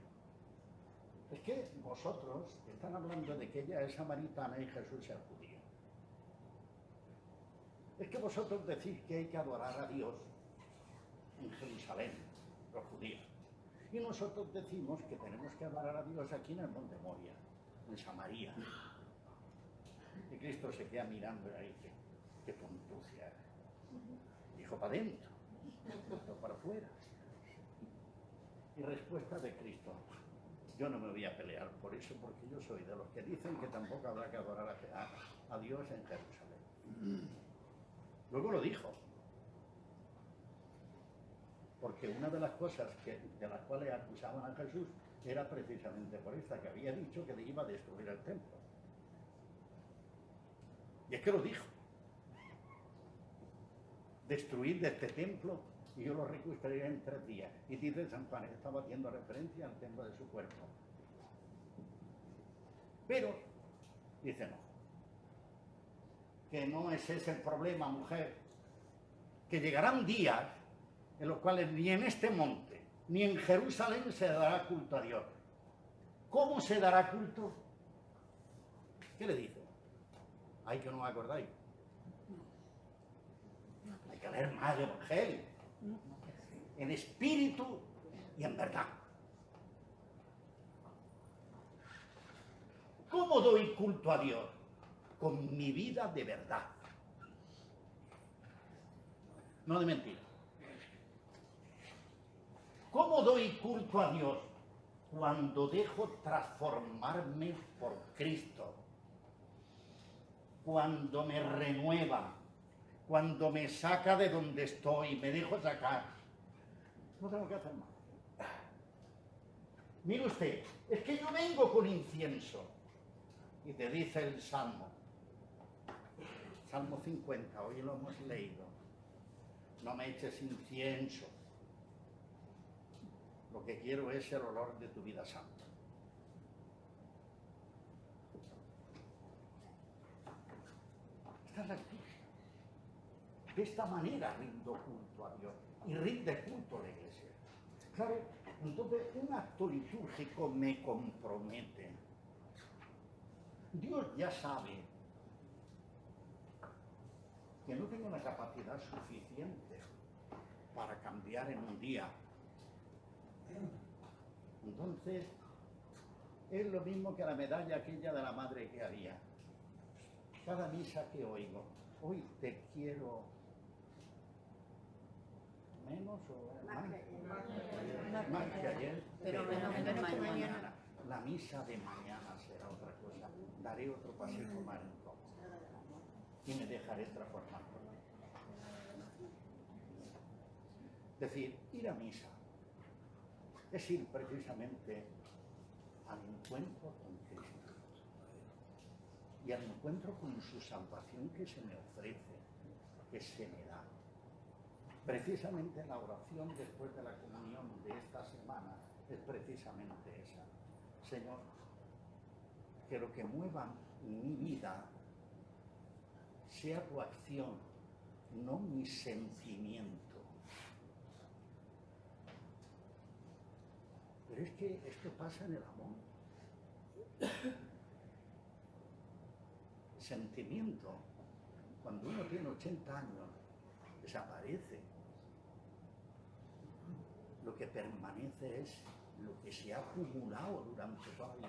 Es que vosotros están hablando de que ella es samaritana y Jesús es judío. Es que vosotros decís que hay que adorar a Dios en Jerusalén, los judíos. Y nosotros decimos que tenemos que adorar a Dios aquí en el Monte Moria, en Samaria. Y Cristo se queda mirando ahí, qué tontucia. Dijo, para adentro, no para afuera. Y respuesta de Cristo, yo no me voy a pelear por eso, porque yo soy de los que dicen que tampoco habrá que adorar a Dios en Jerusalén. Luego lo dijo. Porque una de las cosas de las cuales acusaban a Jesús era precisamente por esta, que había dicho que le iba a destruir el templo. Y es que lo dijo. Destruir de este templo y yo lo reconstruiré en 3 días. Y dice San Juan, estaba haciendo referencia al templo de su cuerpo. Pero, dice no. Que no es ese el problema, mujer. Que llegarán días en los cuales ni en este monte, ni en Jerusalén se dará culto a Dios. ¿Cómo se dará culto? ¿Qué le dice? Ay, que no os acordáis. Hay que leer más el Evangelio. En espíritu y en verdad. ¿Cómo ¿Cómo doy culto a Dios? Con mi vida de verdad. No de mentira. ¿Cómo doy culto a Dios? Cuando dejo transformarme por Cristo. Cuando me renueva. Cuando me saca de donde estoy, me dejo sacar. No tengo que hacer más. Mire usted, es que yo vengo con incienso. Y te dice el Salmo. Salmo 50, hoy lo hemos leído. No me eches incienso. Lo que quiero es el olor de tu vida santa. Esta es la liturgia. De esta manera rindo culto a Dios y rinde culto a la Iglesia. Claro, entonces un acto litúrgico me compromete. Dios ya sabe que no tengo una capacidad suficiente para cambiar en un día. Entonces, es lo mismo que la medalla aquella de la madre que había. Cada misa que oigo, hoy te quiero menos o más que ayer, pero menos que mañana. La misa de mañana será otra cosa. Daré otro paseo más en todo y me dejaré transformar. Es decir, ir a misa es ir precisamente al encuentro con Cristo y al encuentro con su salvación que se me ofrece, que se me da. Precisamente la oración después de la comunión de esta semana es precisamente esa. Señor, que lo que mueva mi vida sea tu acción, no mi sentimiento. Pero es que esto pasa en el amor. El sentimiento, cuando uno tiene 80 años, desaparece. Lo que permanece es lo que se ha acumulado durante toda la vida.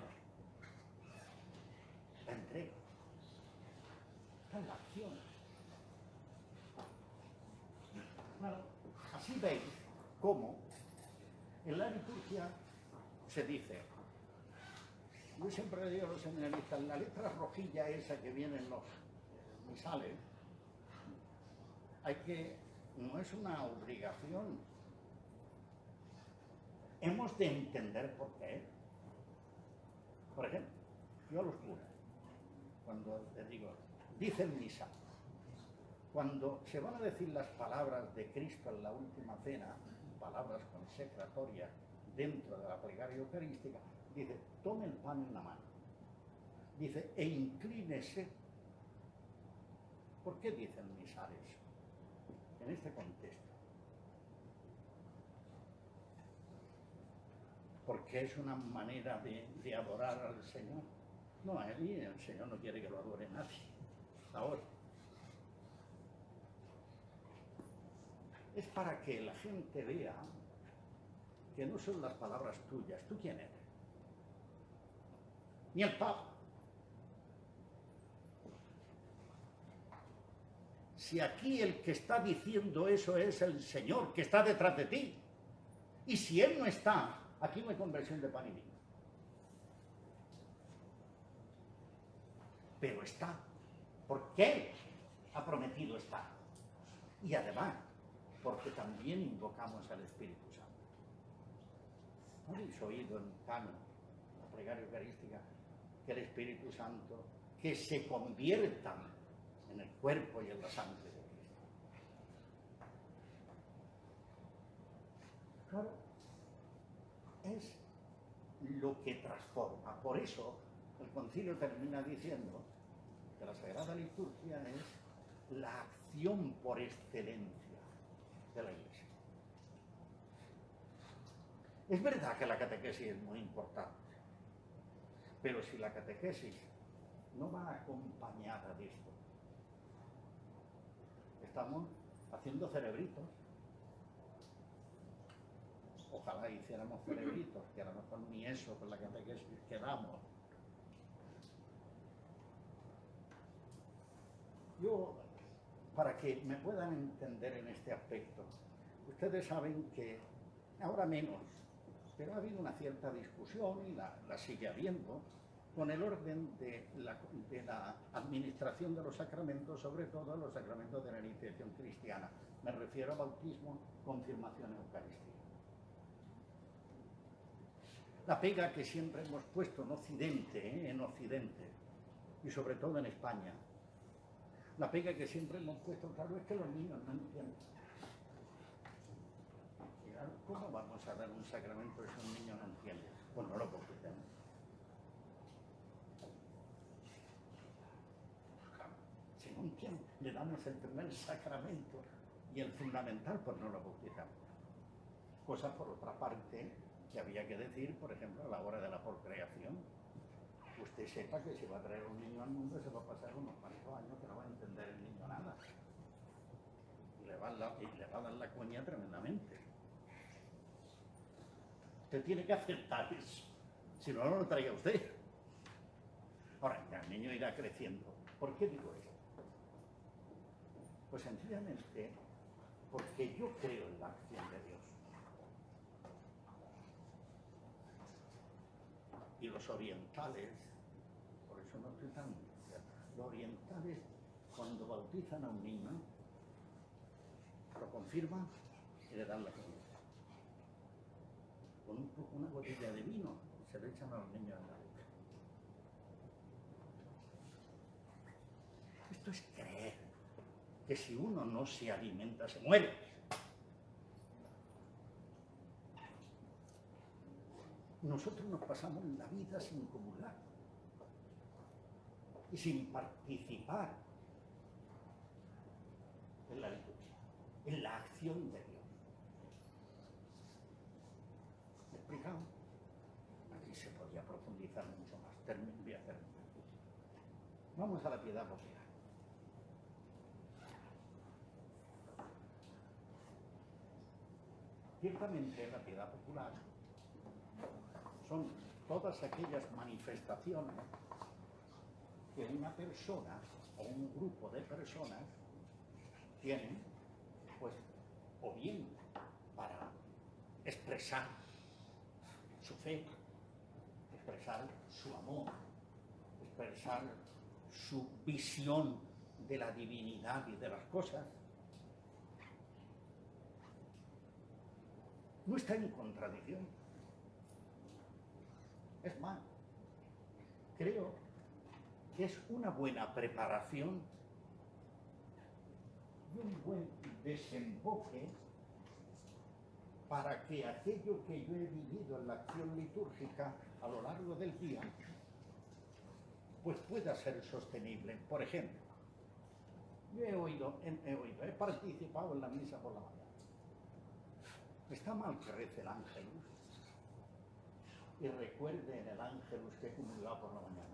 La entrega. Esta es la acción. Bueno, así veis cómo en la liturgia se dice, yo siempre le digo a los seminaristas, la letra rojilla esa que viene en los misales, no es una obligación. Hemos de entender por qué. Por ejemplo, yo a los curas, cuando les digo, dicen misa, cuando se van a decir las palabras de Cristo en la última cena, palabras consecratorias dentro de la plegaria eucarística, dice, tome el pan en la mano. Dice, e inclínese. ¿Por qué dicen misal eso? En este contexto. Porque es una manera de adorar al Señor. No, el Señor no quiere que lo adore nadie. Ahora. Es para que la gente vea que no son las palabras tuyas. ¿Tú quién eres? Ni el Papa. Si aquí el que está diciendo eso es el Señor que está detrás de ti. Y si Él no está, aquí no hay conversión de pan y vino. Pero está. Porque Él ha prometido estar. Y además, porque también invocamos al Espíritu Santo. ¿No habéis oído en Cano, la plegaria eucarística, que el Espíritu Santo, que se conviertan en el cuerpo y en la sangre de Cristo? Claro, es lo que transforma. Por eso el concilio termina diciendo que la Sagrada Liturgia es la acción por excelencia de la Iglesia. Es verdad que la catequesis es muy importante, pero si la catequesis no va acompañada de esto, estamos haciendo cerebritos. Ojalá hiciéramos cerebritos, que a lo mejor ni eso con la catequesis que damos. Yo, para que me puedan entender en este aspecto, ustedes saben que ahora menos, pero ha habido una cierta discusión y la sigue habiendo con el orden de la administración de los sacramentos, sobre todo los sacramentos de la iniciación cristiana. Me refiero a bautismo, confirmación, eucaristía. La pega que siempre hemos puesto en Occidente, y sobre todo en España, la pega que siempre hemos puesto, claro, es que los niños no entienden. ¿Cómo vamos a dar un sacramento si un niño no entiende? Pues no lo bautizamos. Si no entiende, le damos el primer sacramento y el fundamental, pues no lo bautizamos. Cosa, por otra parte, que había que decir, por ejemplo, a la hora de la procreación. Usted sepa que si va a traer un niño al mundo, se va a pasar unos cuantos años que no va a entender el niño nada. Y le va a dar la coña tremendamente. Usted tiene que aceptar eso. Si no, no lo traiga usted. Ahora, ya el niño irá creciendo. ¿Por qué digo eso? Pues sencillamente porque yo creo en la acción de Dios. Y los orientales, por eso no estoy tan... Los orientales, cuando bautizan a un niño, lo confirman y le dan la comunión. Con una botella de vino se lo echan a los niños en la boca. Esto es creer que si uno no se alimenta se muere. Nosotros nos pasamos la vida sin comulgar y sin participar en la liturgia, en la acción de Dios. ¿Me he explicado? Aquí se podría profundizar mucho más. Voy a terminar. Vamos a la piedad popular. Ciertamente la piedad popular son todas aquellas manifestaciones que una persona o un grupo de personas tienen, pues, o bien para expresar su fe, expresar su amor, expresar su visión de la divinidad y de las cosas. No está en contradicción. Es más, creo que es una buena preparación y un buen desemboque para que aquello que yo he vivido en la acción litúrgica a lo largo del día, pues pueda ser sostenible. Por ejemplo, yo he participado en la misa por la mañana. ¿Está mal que rece el Ángelus y recuerde en el Ángelus que he comulgado por la mañana?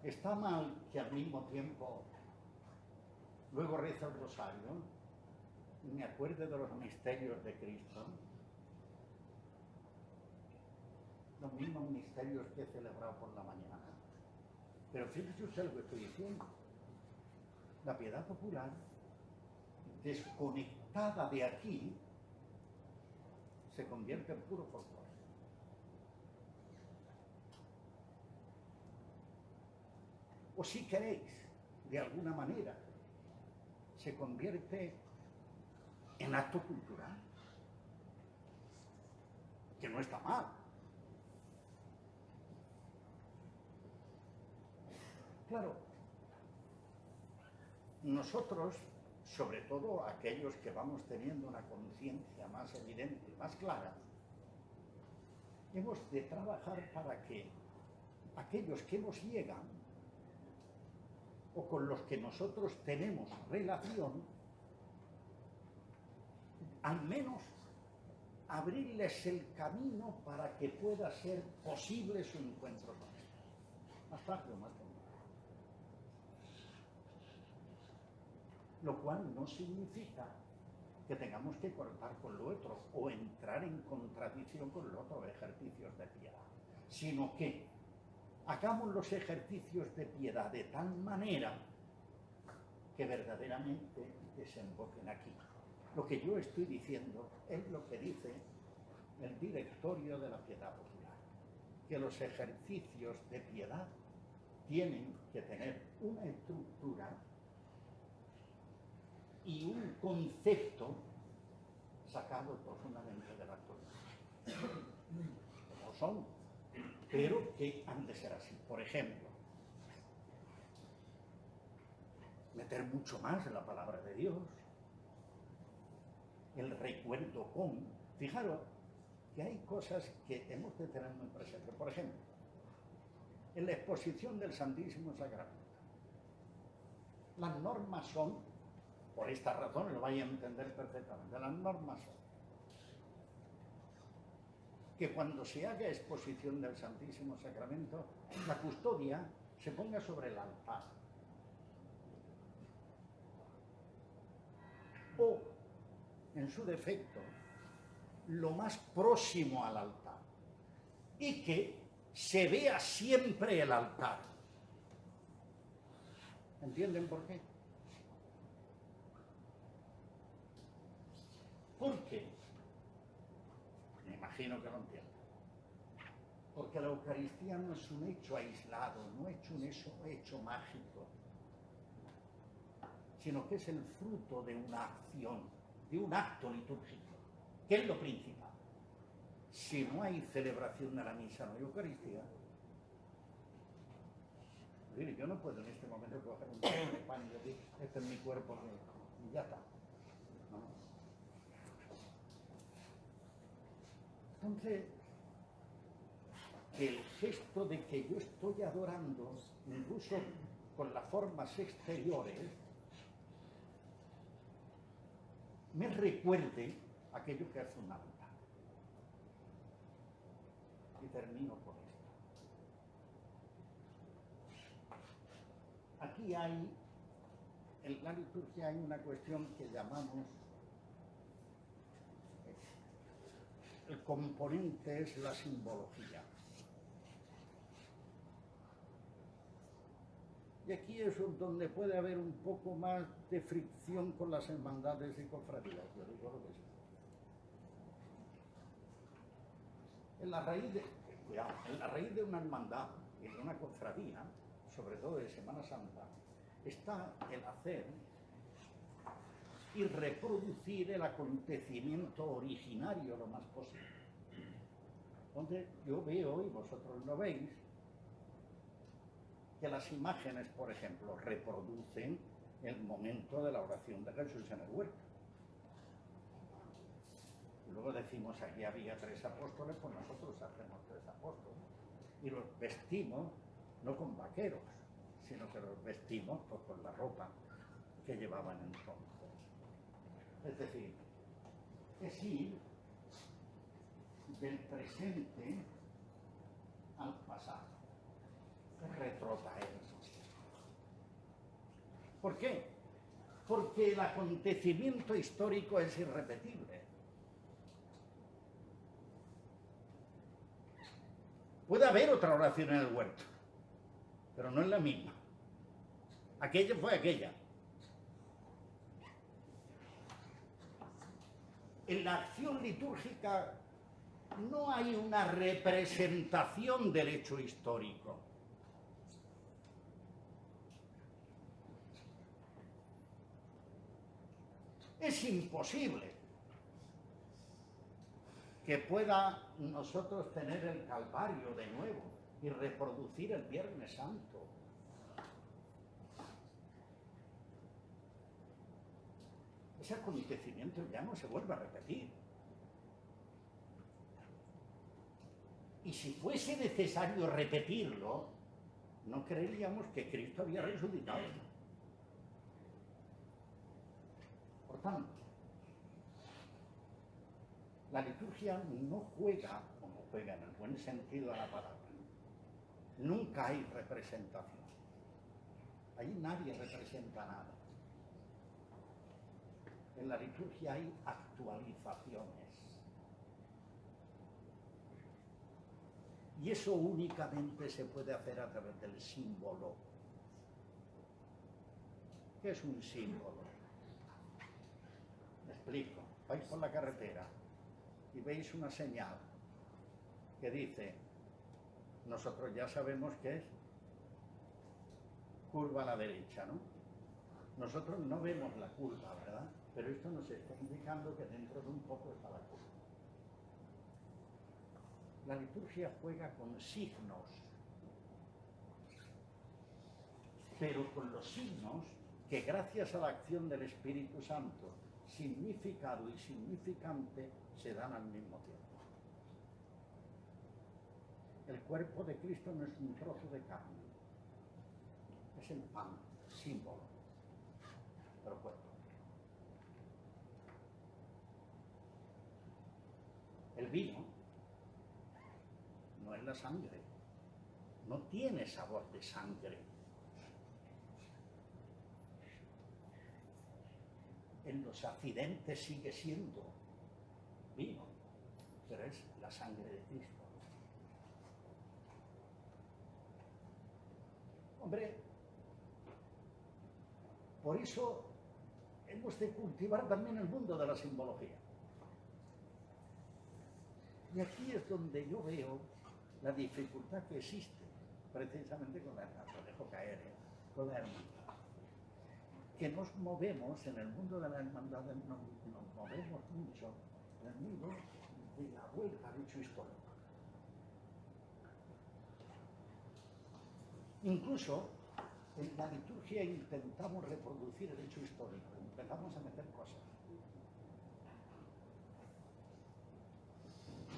¿Está mal que al mismo tiempo luego reza el rosario y me acuerde de los misterios de Cristo? Los mismos misterios que he celebrado por la mañana. Pero fíjese usted lo que estoy diciendo. La piedad popular, desconectada de aquí, se convierte en puro folclore. O si queréis, de alguna manera, se convierte en acto cultural, que no está mal. Claro, nosotros, sobre todo aquellos que vamos teniendo una conciencia más evidente, más clara, hemos de trabajar para que aquellos que nos llegan o con los que nosotros tenemos relación, al menos abrirles el camino para que pueda ser posible su encuentro con él, más tarde o más temprano. Lo cual no significa que tengamos que cortar con lo otro o entrar en contradicción con los otros ejercicios de piedad, sino que hagamos los ejercicios de piedad de tal manera que verdaderamente desemboquen aquí. Lo que yo estoy diciendo es lo que dice el Directorio de la Piedad Popular, que los ejercicios de piedad tienen que tener una estructura y un concepto sacado profundamente de la actualidad. Como son, pero que han de ser así. Por ejemplo, meter mucho más en la palabra de Dios, el recuerdo con. Fijaros que hay cosas que hemos de tener muy presentes. Por ejemplo, en la exposición del Santísimo Sacramento, las normas son, por esta razón lo vais a entender perfectamente, las normas son que cuando se haga exposición del Santísimo Sacramento, la custodia se ponga sobre el altar. O, en su defecto, lo más próximo al altar. Y que se vea siempre el altar. ¿Entienden por qué? ¿Por qué? Me imagino que lo entienden. Porque la Eucaristía no es un hecho aislado, no es un hecho mágico, sino que es el fruto de una acción, de un acto litúrgico, que es lo principal. Si no hay celebración de la misa, no hay Eucaristía. Mire, yo no puedo en este momento coger un trozo de pan y decir, este es mi cuerpo, y ya está. ¿No? Entonces, el gesto de que yo estoy adorando, incluso con las formas exteriores, me recuerde aquello que hace un altar. Y termino con esto. Aquí hay, en la liturgia hay una cuestión que llamamos, el componente es la simbología. Y aquí es donde puede haber un poco más de fricción con las hermandades y cofradías, yo digo lo que sí. En la raíz de una hermandad y de una cofradía, sobre todo de Semana Santa, está el hacer y reproducir el acontecimiento originario lo más posible. Entonces yo veo, y vosotros lo veis, que las imágenes, por ejemplo, reproducen el momento de la oración de Jesús en el huerto. Luego decimos, aquí había 3 apóstoles, pues nosotros hacemos 3 apóstoles. Y los vestimos no con vaqueros, sino que los vestimos pues, con la ropa que llevaban entonces. Es decir, es ir del presente al pasado. Retrotraerse. ¿Por qué? Porque el acontecimiento histórico es irrepetible. Puede haber otra oración en el huerto, pero no es la misma. Aquella fue aquella. En la acción litúrgica no hay una representación del hecho histórico. Es imposible que pueda nosotros tener el Calvario de nuevo y reproducir el Viernes Santo. Ese acontecimiento ya no se vuelve a repetir. Y si fuese necesario repetirlo, no creeríamos que Cristo había resucitado. Por tanto, la liturgia no juega, como juega en el buen sentido de la palabra. Nunca hay representación. Ahí nadie representa nada. En la liturgia hay actualizaciones. Y eso únicamente se puede hacer a través del símbolo. ¿Qué es un símbolo? Me explico. Vais por la carretera y veis una señal que dice, nosotros ya sabemos que es curva a la derecha, ¿no? Nosotros no vemos la curva, ¿verdad? Pero esto nos está indicando que dentro de un poco está la curva. La liturgia juega con signos, pero con los signos que gracias a la acción del Espíritu Santo, significado y significante, se dan al mismo tiempo. El cuerpo de Cristo no es un trozo de carne, es el pan, símbolo, pero cuerpo. El vino no es la sangre, no tiene sabor de sangre. En los accidentes sigue siendo vino, pero es la sangre de Cristo. Hombre, por eso hemos de cultivar también el mundo de la simbología. Y aquí es donde yo veo la dificultad que existe, precisamente con la hermandad, lo dejo caer, con la hermandad. Que nos movemos en el mundo de la hermandad, nos movemos mucho en el mundo de la vuelta al hecho histórico. Incluso en la liturgia intentamos reproducir el hecho histórico, empezamos a meter cosas.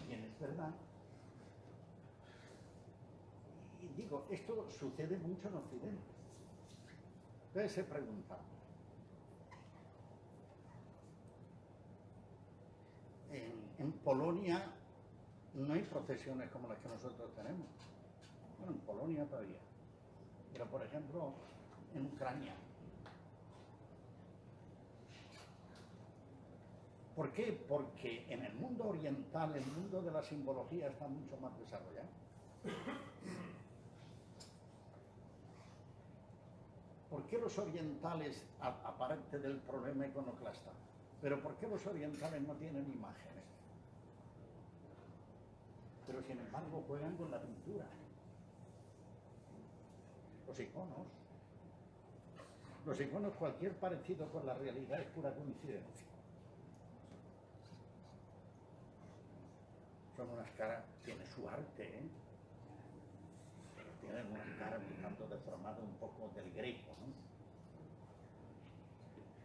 Bien, es verdad. Y digo, esto sucede mucho en Occidente. Entonces se pregunta, en Polonia no hay procesiones como las que nosotros tenemos. Bueno, en Polonia todavía. Pero, por ejemplo, en Ucrania. ¿Por qué? Porque en el mundo oriental, el mundo de la simbología está mucho más desarrollado. ¿Por qué los orientales, aparte del problema iconoclasta, pero por qué los orientales no tienen imágenes? Pero sin embargo juegan con la pintura. Los iconos. Los iconos, cualquier parecido con la realidad es pura coincidencia. Son unas caras, tiene su arte, ¿eh? Pero tienen unas caras un tanto deformadas un poco del greco, ¿no?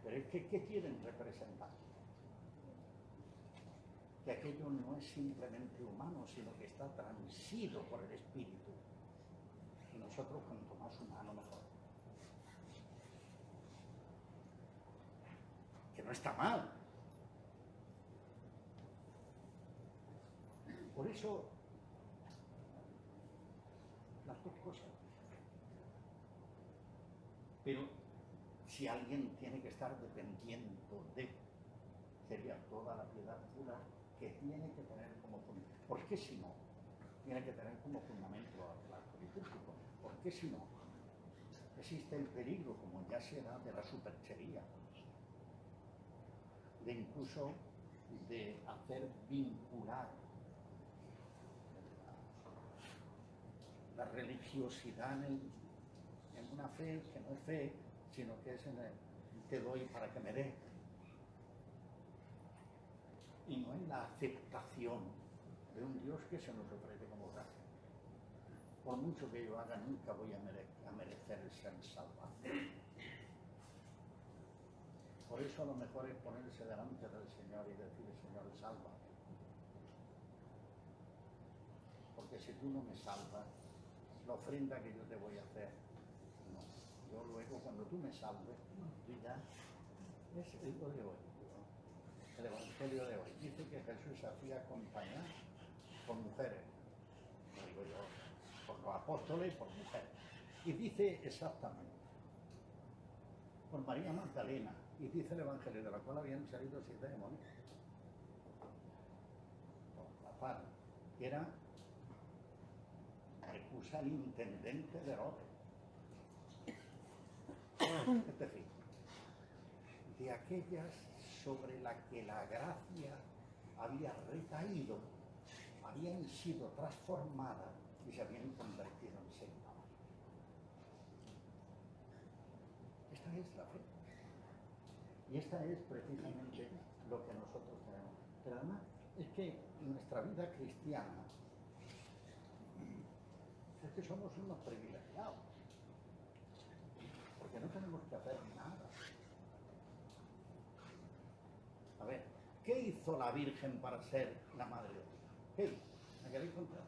Pero es que, ¿qué quieren representar? Que aquello no es simplemente humano, sino que está transido por el espíritu. Y nosotros, cuanto más humano, mejor. Que no está mal. Por eso, las dos cosas. Pero si alguien tiene que estar dependiendo de, sería toda la piedad pura que tiene que tener como fundamento. ¿Por qué si no? Tiene que tener como fundamento el acto litúrgico. ¿Por qué si no? Existe el peligro, como ya se da, de la superchería, de incluso de hacer vincular la religiosidad en una fe que no es fe, sino que es en el te doy para que me dé. Y no en la aceptación de un Dios que se nos ofrece como gracia. Por mucho que yo haga, nunca voy a merecer el ser salvado. Por eso lo mejor es ponerse delante del Señor y decirle, Señor, sálvame. Porque si tú no me salvas, la ofrenda que yo te voy a hacer, no. Yo luego, cuando tú me salves, tú ya, es el lo de hoy. El Evangelio de hoy dice que Jesús hacía acompañar por mujeres, lo digo yo, por los apóstoles y por mujeres. Y dice exactamente, por María Magdalena, y dice el Evangelio, de la cual habían salido 7 demonios. Por la par, que era acusa al intendente de Herodes. Es decir, de aquellas sobre las que la gracia había recaído, habían sido transformadas y se habían convertido en Señor. Esta es la fe. Y esta es precisamente lo que nosotros tenemos. Pero además es que nuestra vida cristiana es que somos unos privilegiados, porque no tenemos que hacer nada. A ver, ¿qué hizo la Virgen para ser la Madre de Dios? ¿Qué hizo? ¿Me queréis contar?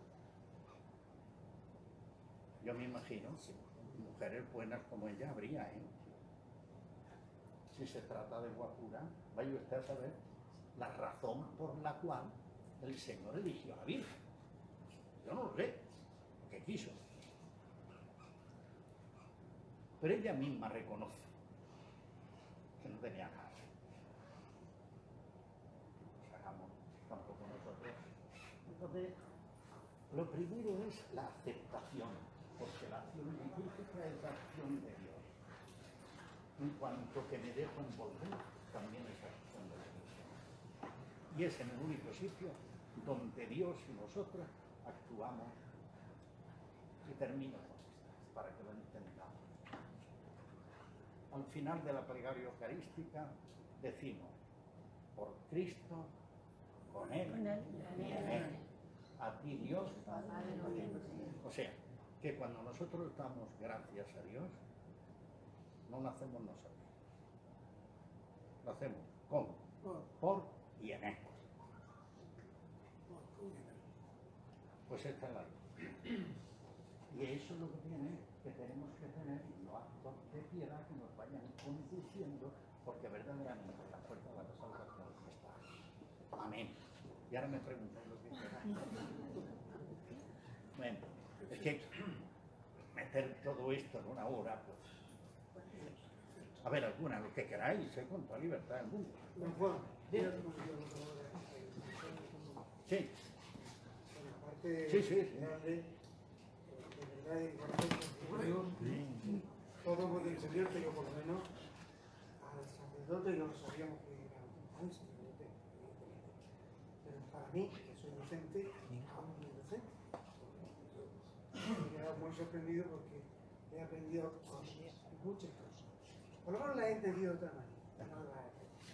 Yo me imagino que mujeres buenas como ella habría, ¿eh? Si se trata de guapura, vaya usted a saber la razón por la cual el Señor eligió a la Virgen. Yo no lo sé, porque quiso. Pero ella misma reconoce que no tenía nada. Nos hagamos tampoco nosotros. Entonces, lo primero es la aceptación, porque la acción litúrgica es la acción de Dios. En cuanto que me dejo envolver, también es la acción de Dios. Y es en el único sitio donde Dios y nosotros actuamos. Y termino con esto, para que lo entendamos. Al final de la plegaria eucarística decimos, por Cristo, con Él y en Él. A ti Dios, a ti. O sea, que cuando nosotros damos gracias a Dios, no lo hacemos nosotros. Lo hacemos con, por y en Él. Pues esta es la ley. Y eso es lo que tiene, que tenemos que tener los actos de piedad que nos vayan conduciendo, porque verdaderamente la fuerza de la salvación está. Amén. Y ahora me preguntáis lo que queráis. Bueno, es que meter todo esto en una hora, pues. A ver, alguna, lo que queráis, con toda libertad del mundo. Don Juan, Sí. aparte Sí, sí, sí. de verdad y de corazón, todo puede entender, pero por lo menos al sacerdote no lo sabíamos que era un sacerdote, evidentemente. Pero para mí, que soy docente, aún no soy docente. Me he quedado muy sorprendido porque he aprendido muchas cosas. Por lo menos la he entendido de otra manera. No la he entendido.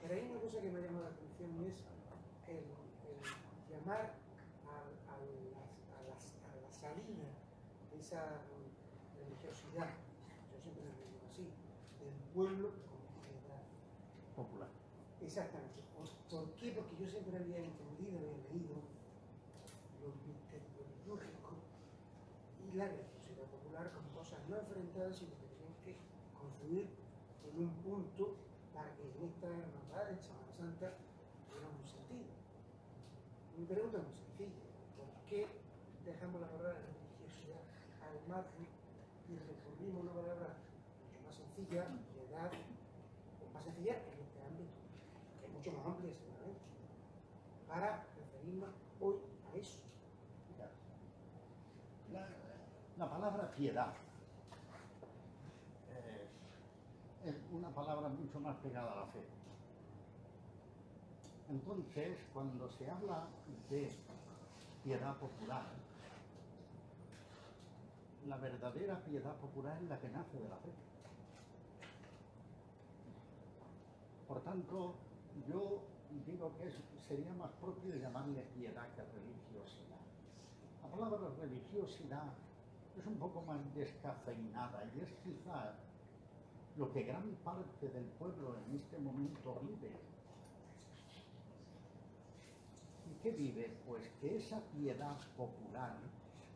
Pero hay una cosa que me ha llamado la atención y es el llamar a la salida de esa religiosidad, yo siempre lo digo así, del pueblo con piedad Popular. Exactamente. ¿Por qué? Porque yo siempre había entendido, había leído lo litúrgico y la religiosidad popular como cosas no enfrentadas, sino que tenían que confluir en un punto para que en esta hermandad de Semana Santa tuviera un sentido. Mi pregunta es muy sencilla. ¿Por qué dejamos la palabra religiosidad al margen y recurrimos a una palabra mucho más sencilla, piedad, más sencilla en este ámbito, que es mucho más amplia seguramente, para referirnos hoy a eso? La palabra piedad es una palabra mucho más pegada a la fe. Entonces, cuando se habla de piedad popular, la verdadera piedad popular es la que nace de la fe. Por tanto, yo digo que sería más propio llamarle piedad que religiosidad. La palabra religiosidad es un poco más descafeinada y es quizás lo que gran parte del pueblo en este momento vive. ¿Y qué vive? Pues que esa piedad popular,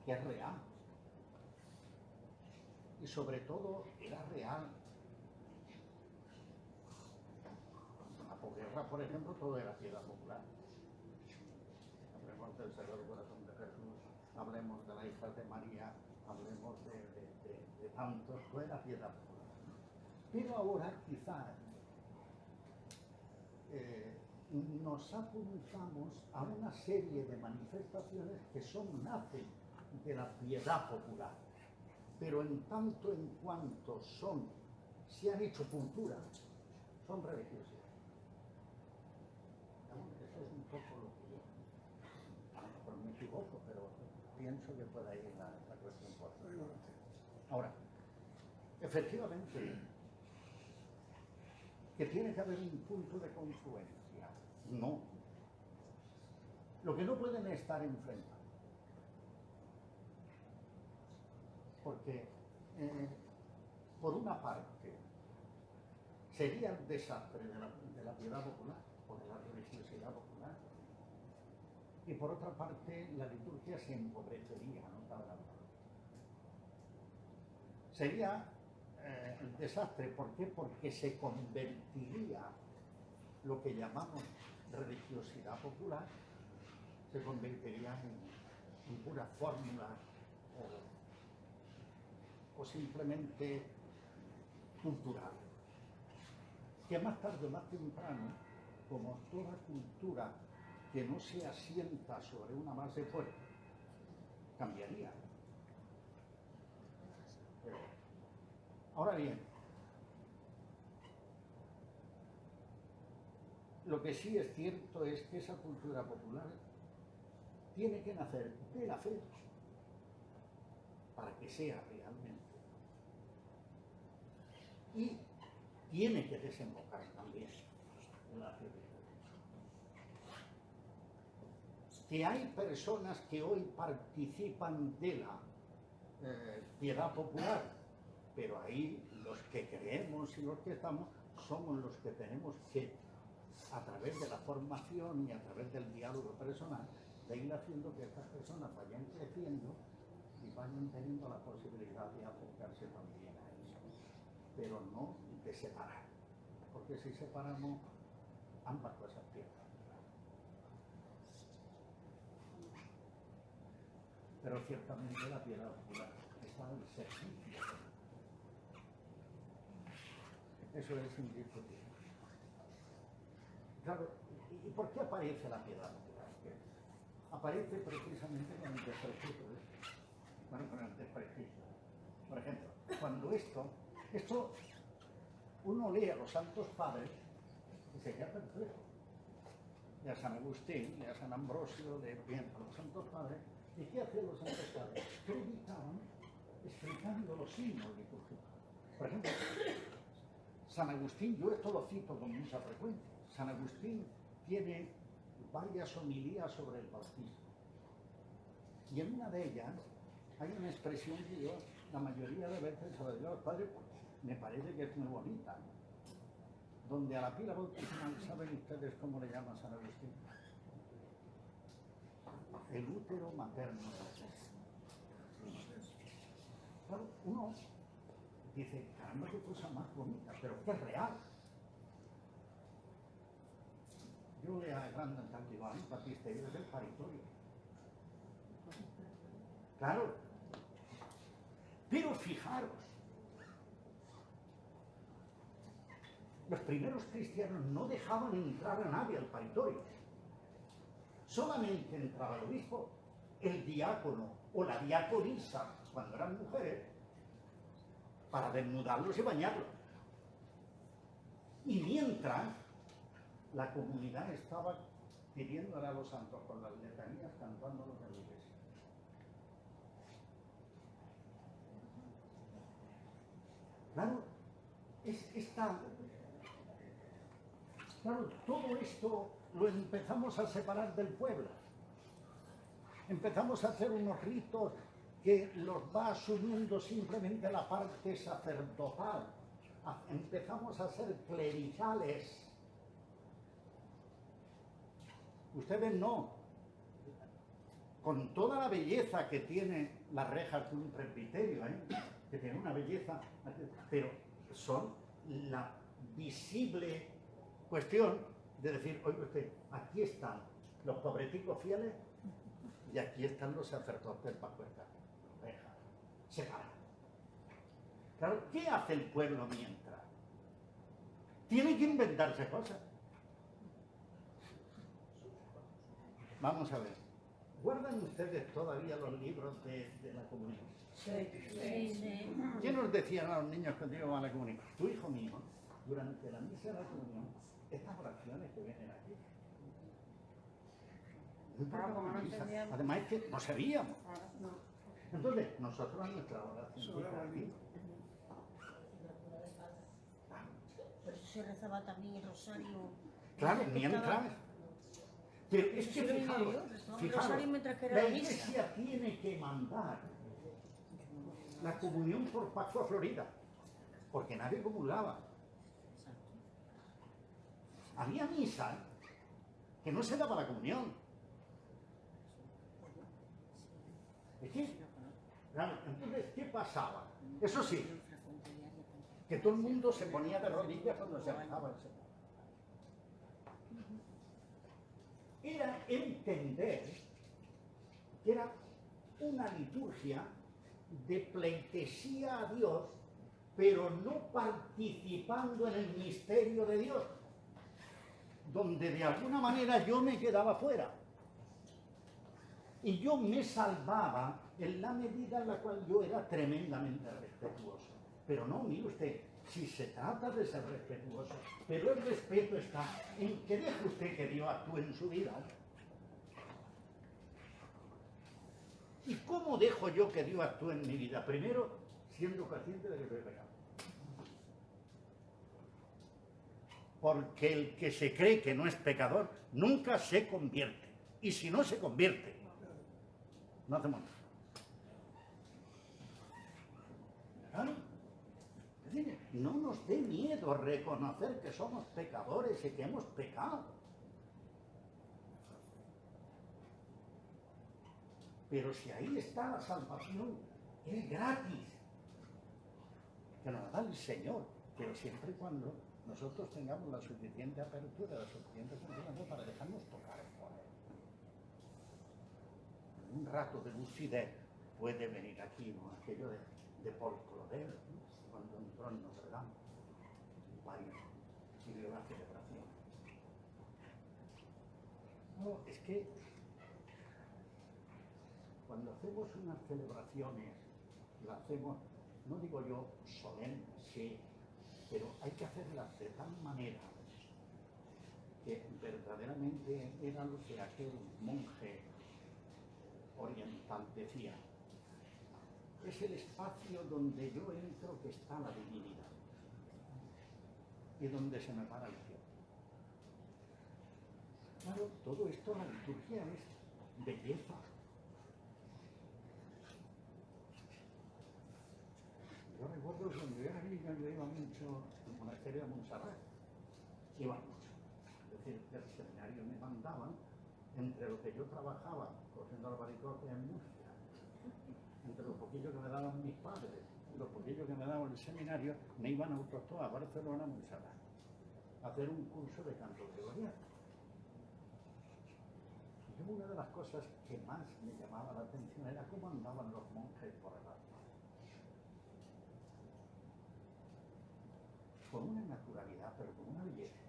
que es real, y sobre todo era real. La posguerra, por ejemplo, todo era piedad popular. Hablemos del Sagrado Corazón de Jesús, hablemos de la hija de María, hablemos de tantos, todo era piedad popular. Pero ahora quizás nos apuntamos a una serie de manifestaciones que nacen de la piedad popular, pero en tanto en cuanto se han hecho cultura, son religiosidad. Eso es un poco lo que yo, a lo mejor me equivoco, pero pienso que puede ir la cuestión por ahí. Ahora, efectivamente, que tiene que haber un punto de confluencia. No. Lo que no pueden estar enfrentados. Porque, por una parte, sería el desastre de la piedad popular o de la religiosidad popular. Y por otra parte, la liturgia se empobrecería, no cabe la duda. Sería el desastre. ¿Por qué? Porque se convertiría lo que llamamos religiosidad popular, se convertiría en pura fórmula o simplemente cultural. Que más tarde o más temprano, como toda cultura que no se asienta sobre una base fuerte, cambiaría. Ahora bien, lo que sí es cierto es que esa cultura popular tiene que nacer de la fe para que sea realmente. Y tiene que desembocar también en la fe. Que hay personas que hoy participan de la piedad popular, pero ahí los que creemos y los que estamos somos los que tenemos que, a través de la formación y a través del diálogo personal, de ir haciendo que estas personas vayan creciendo y vayan teniendo la posibilidad de acercarse también a eso, pero no de separar, porque si separamos, ambas cosas pierden. Pero ciertamente la piedad popular está al servicio. Eso es indiscutible. Claro, ¿y por qué aparece la piedad popular? Aparece precisamente con el desprestigio. Bueno, con el desprestigio. Por ejemplo, cuando esto uno lee a los santos padres y se queda perplejo. Lee a San Agustín, lee a San Ambrosio, lee bien a los santos padres. ¿Y qué hacían los santos padres? Predicaban explicando los signos litúrgicos. Por ejemplo, San Agustín, yo esto lo cito con mucha frecuencia. San Agustín tiene varias homilías sobre el bautismo. Y en una de ellas hay una expresión que yo la mayoría de veces se la digo a los padres, me parece que es muy bonita. Donde a la pila bautismal, ¿saben ustedes cómo le llama San Agustín? El útero materno. Claro, uno dice, caramba, qué cosa más bonita, pero qué real. Yo le a Gran Antiquán, Baptisterio del Paritorio. Claro. Pero fijaros, los primeros cristianos no dejaban entrar a nadie al paritorio. Solamente entraba el obispo, el diácono o la diaconisa, cuando eran mujeres, para desnudarlos y bañarlos. Y mientras la comunidad estaba pidiéndole a los santos con las letanías, cantándolos en la iglesia. Claro, claro, todo esto lo empezamos a separar del pueblo. Empezamos a hacer unos ritos que los va asumiendo simplemente la parte sacerdotal. Empezamos a ser clericales. Ustedes no. Con toda la belleza que tiene las rejas de un presbiterio, que tiene una belleza, pero son la visible cuestión de decir, oye usted, aquí están los pobreticos fieles y aquí están los sacerdotes bajo esta reja, separados. Claro, ¿qué hace el pueblo mientras? Tiene que inventarse cosas. Vamos a ver, ¿Guardan ustedes todavía los libros de la comunión? Sí, sí. ¿Quién nos decían a los niños cuando iban a la comunión? Tu hijo mío, durante la misa de la comunión, estas oraciones que vienen aquí. No importa como la no misa. entendíamos. Además es que no sabíamos. No. Entonces, nosotros en nuestra oración aquí, Por eso se rezaba también el rosario. claro, mientras. Pero es que Sí, yo fijaros, rezaba el rosario mientras que era la la misa. Iglesia tiene que mandar la comunión por Pascua Florida, porque nadie comulgaba. Había misa que no se daba la comunión. ¿Es que? Claro, entonces, ¿qué pasaba? Eso sí, que todo el mundo se ponía de rodillas cuando se rezaba el Señor. Era entender que era una liturgia de pleitesía a Dios, pero no participando en el misterio de Dios, donde de alguna manera yo me quedaba fuera. Y yo me salvaba en la medida en la cual yo era tremendamente respetuoso. Pero no, mire usted, si se trata de ser respetuoso, pero el respeto está en que deje usted que Dios actúe en su vida. ¿Y cómo dejo yo que Dios actúe en mi vida? Primero, siendo consciente de que soy pecado. Porque el que se cree que no es pecador, nunca se convierte. Y si no se convierte, no hacemos nada. ¿Claro? Es decir, no nos dé miedo reconocer que somos pecadores y que hemos pecado. Pero si ahí está la salvación, es gratis. Que nos da el Señor, pero siempre y cuando nosotros tengamos la suficiente apertura, la suficiente confianza para dejarnos tocar por Él. Un rato de lucidez puede venir aquí, ¿no? Aquello de Paul Claudel, ¿no? Cuando entró en Notre Dame, París, y vio la celebración. No, es que cuando hacemos unas celebraciones, las hacemos, no digo yo solemnes, sí, pero hay que hacerlas de tal manera que verdaderamente era lo que aquel monje oriental decía. Es el espacio donde yo entro que está la divinidad y donde se me para el cielo. Claro, todo esto, la liturgia es belleza. Yo recuerdo cuando yo era niño, yo iba mucho al monasterio de Montserrat. Iba mucho. Es decir, del seminario me mandaban, entre lo que yo trabajaba, cogiendo albaricoques en Murcia, entre los poquillos que me daban mis padres y los poquillos que me daban el seminario, me iban a autostop a Barcelona, a Montserrat, a hacer un curso de canto gregoriano. Y una de las cosas que más me llamaba la atención era cómo andaban los monjes por el alma. Con una naturalidad, pero con una belleza.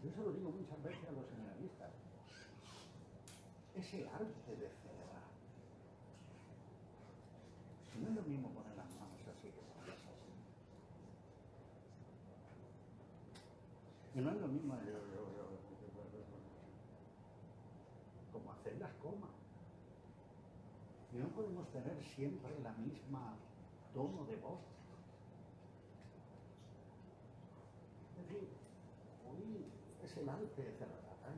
Yo se lo digo muchas veces a los seminaristas. Es el arte de celebrar. No es lo mismo poner las manos así que ponerlas así. Y no es lo mismo como hacer las comas. Y no podemos tener siempre la misma tono de voz. Es decir, hoy es el arte de celebrar. Hay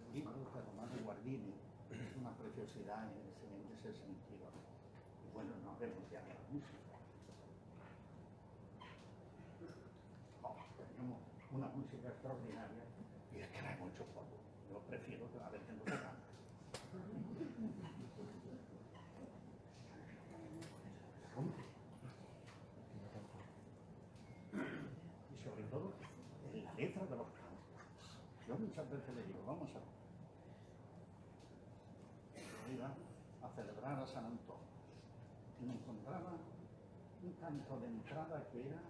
un libro de Romano Guardini, es una preciosidad en ese sentido. Y bueno, no vemos ya la música. Tenemos una música extraordinaria y es que no hay mucho polvo. Yo prefiero que a veces no se canta. Y sobre todo en la letra de los cantos. Yo muchas veces le digo, vamos a ver. Yo iba a celebrar a San Antonio y me encontraba un canto de entrada que era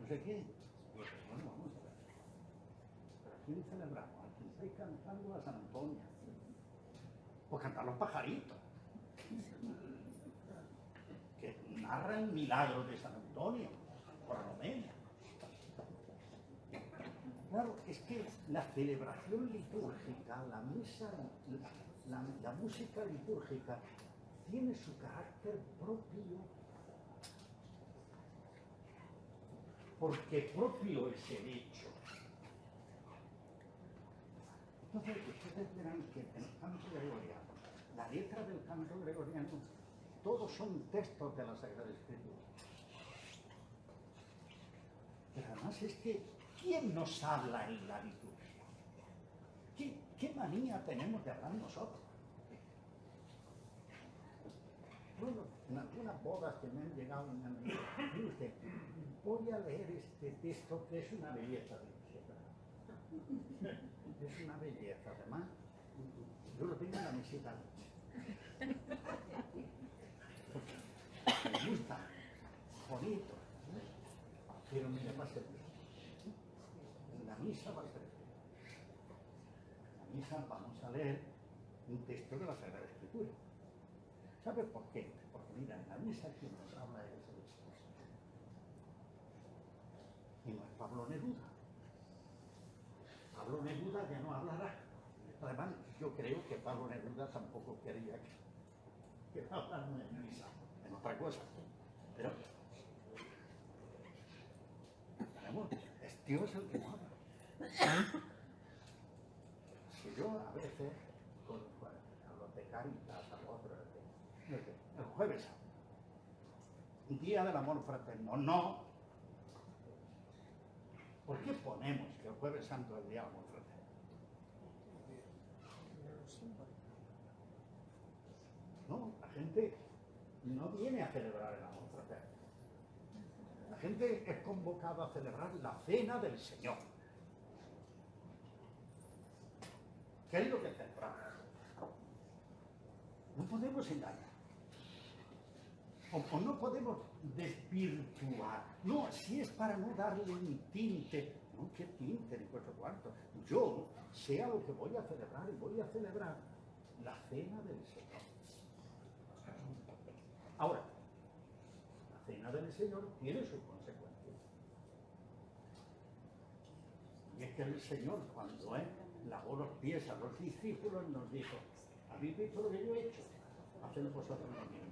no sé qué. Y yo, bueno, vamos a ver. Pero quién celebramos? ¿A quién estáis cantando? A San Antonio. Pues cantar los pajaritos, que narra el milagro de San Antonio, por lo menos. Claro, es que la celebración litúrgica, la misa, la música litúrgica, tiene su carácter propio, porque propio es el hecho. Entonces, ustedes verán que en el canto gregoriano, la letra del canto gregoriano, todos son textos de la Sagrada Escritura. Pero además es que, ¿quién nos habla en la liturgia? ¿Qué manía tenemos de hablar nosotros? Bueno, en algunas bodas que me han llegado me han dicho, mire usted, voy a leer este texto que es una belleza de es una belleza, además. Yo lo tengo en la mesita noche. Me gusta, bonito. Pero mira, va a ser en la misa va a ser en la misa vamos a leer un texto de la Sagrada Escritura. ¿Sabe por qué? Porque mira, en la misa quien nos habla es el Espíritu. Y no es Pablo Neruda. Pablo Neruda ya no hablará. Además, yo creo que Pablo Neruda tampoco quería que hablaran en misa, en otra cosa. Pero es Dios el que no habla. Si yo a veces, a los de Cáritas, a los otros, el jueves santo, día del amor fraterno, no. ¿Por qué ponemos que el jueves santo es el día del amor fraterno? No, la gente no viene a celebrar el amor fraterno. La gente es convocada a celebrar la cena del Señor. ¿Qué es lo que celebramos? No podemos engañar. O no podemos desvirtuar. No, si es para no darle un tinte. No, ¿qué tinte ni cuatro cuartos? Yo sé a lo que voy a celebrar y voy a celebrar la cena del Señor. Ahora, la cena del Señor tiene sus consecuencias. Y es que el Señor, cuando lavó los pies a los discípulos, nos dijo, ¿habéis visto lo que yo he hecho? Haced vosotros lo mismo.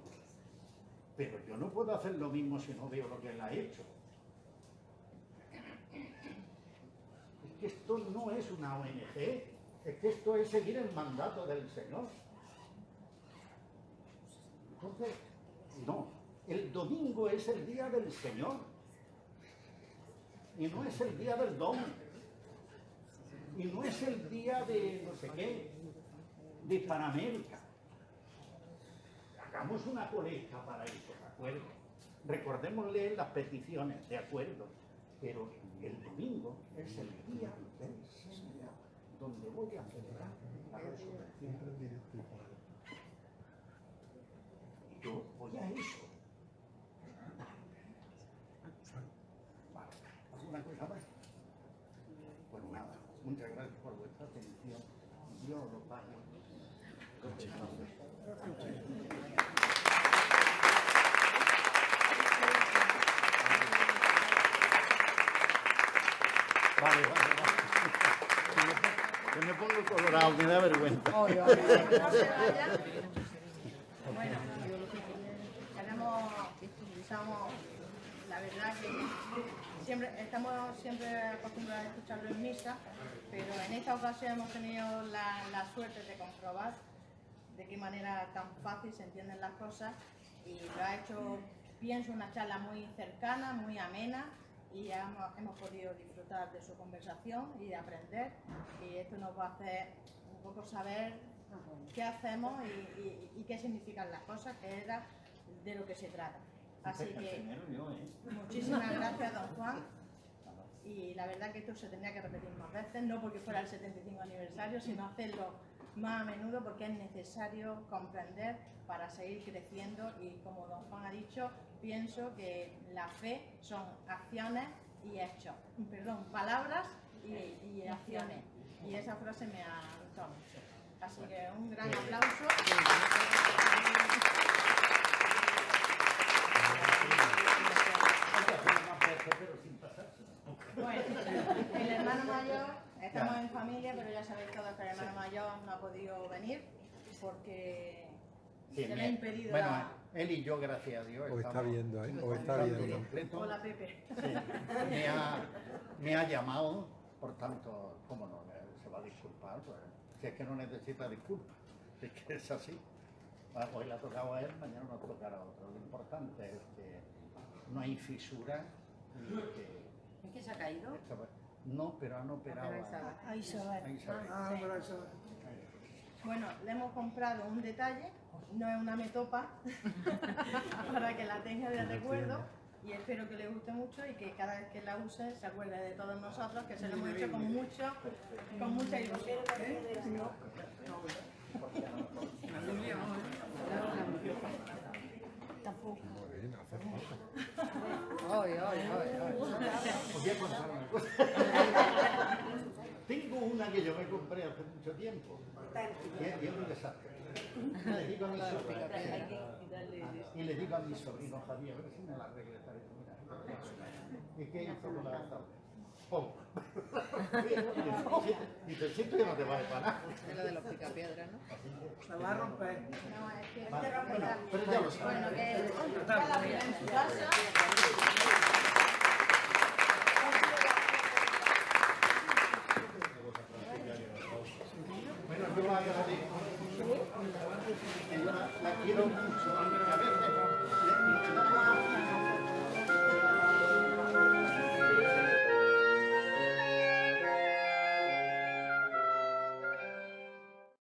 Pero yo no puedo hacer lo mismo si no veo lo que Él ha hecho. Es que esto no es una ONG, es que esto es seguir el mandato del Señor. Entonces, no, el domingo es el día del Señor y no es el día del don y no es el día de no sé qué, de Panamérica. Hagamos una colecta para eso, ¿de acuerdo? Recordémosle las peticiones, ¿de acuerdo? Pero el domingo es el día del Señor, donde voy a celebrar la resurrección. Y yo voy a eso. Vale, ¿alguna cosa más? Pues nada, muchas gracias por vuestra atención. Dios lo pague. Vale. Yo me pongo colorado, me da vergüenza. No se vaya. Bueno, estamos, la verdad que estamos siempre acostumbrados a escucharlo en misa, pero en esta ocasión hemos tenido la suerte de comprobar de qué manera tan fácil se entienden las cosas y lo ha hecho, pienso, una charla muy cercana, muy amena y hemos podido disfrutar de su conversación y de aprender y esto nos va a hacer un poco saber qué hacemos y qué significan las cosas, que era de lo que se trata. Así que muchísimas gracias, don Juan. Y la verdad que esto se tendría que repetir más veces, no porque fuera el 75 aniversario, sino hacerlo más a menudo porque es necesario comprender para seguir creciendo y como don Juan ha dicho, pienso que la fe son acciones y hechos, palabras y acciones. Y esa frase me ha gustado mucho. Así que un gran aplauso. Bueno, el hermano mayor, estamos en familia, pero ya sabéis todos que el hermano mayor no ha podido venir porque Sí, se le ha impedido bueno, la... él y yo, gracias a Dios, O está estamos viendo, ¿eh? O está tanto viendo. completo. Hola, Pepe. Sí, me ha llamado, por tanto, ¿cómo no? Se va a disculpar, pues, si es que no necesita disculpas, es que es así. Hoy le ha tocado a él, mañana nos tocará a otro. Lo importante es que no hay fisura y que... ¿Es que se ha caído? No, pero han operado A Isabel. a Isabel. Ah, pero eso. Bueno, le hemos comprado un detalle, no es una metopa, para que la tenga de recuerdo y espero que le guste mucho y que cada vez que la use se acuerde de todos nosotros, que se lo hemos hecho con mucha ilusión. Tampoco. Muy bien, hace falta. Os voy a contar una cosa. Tengo una que yo me compré hace mucho tiempo. Y es un desastre. Le digo a mi sobrino, y le digo a mi sobrino Javier, a ver si me la arregla esta vez. Mira, ¿y qué hizo con la tabla? ¡Pum! Y te siento que no te vale para nada. Es lo de los picapiedras, ¿no? Se va a romper. No, es que Vale, este rompe bueno, ya. pero ya lo sabes. Bueno, que cada uno en su casa. Bueno, yo la agradezco. La quiero mucho, aunque a veces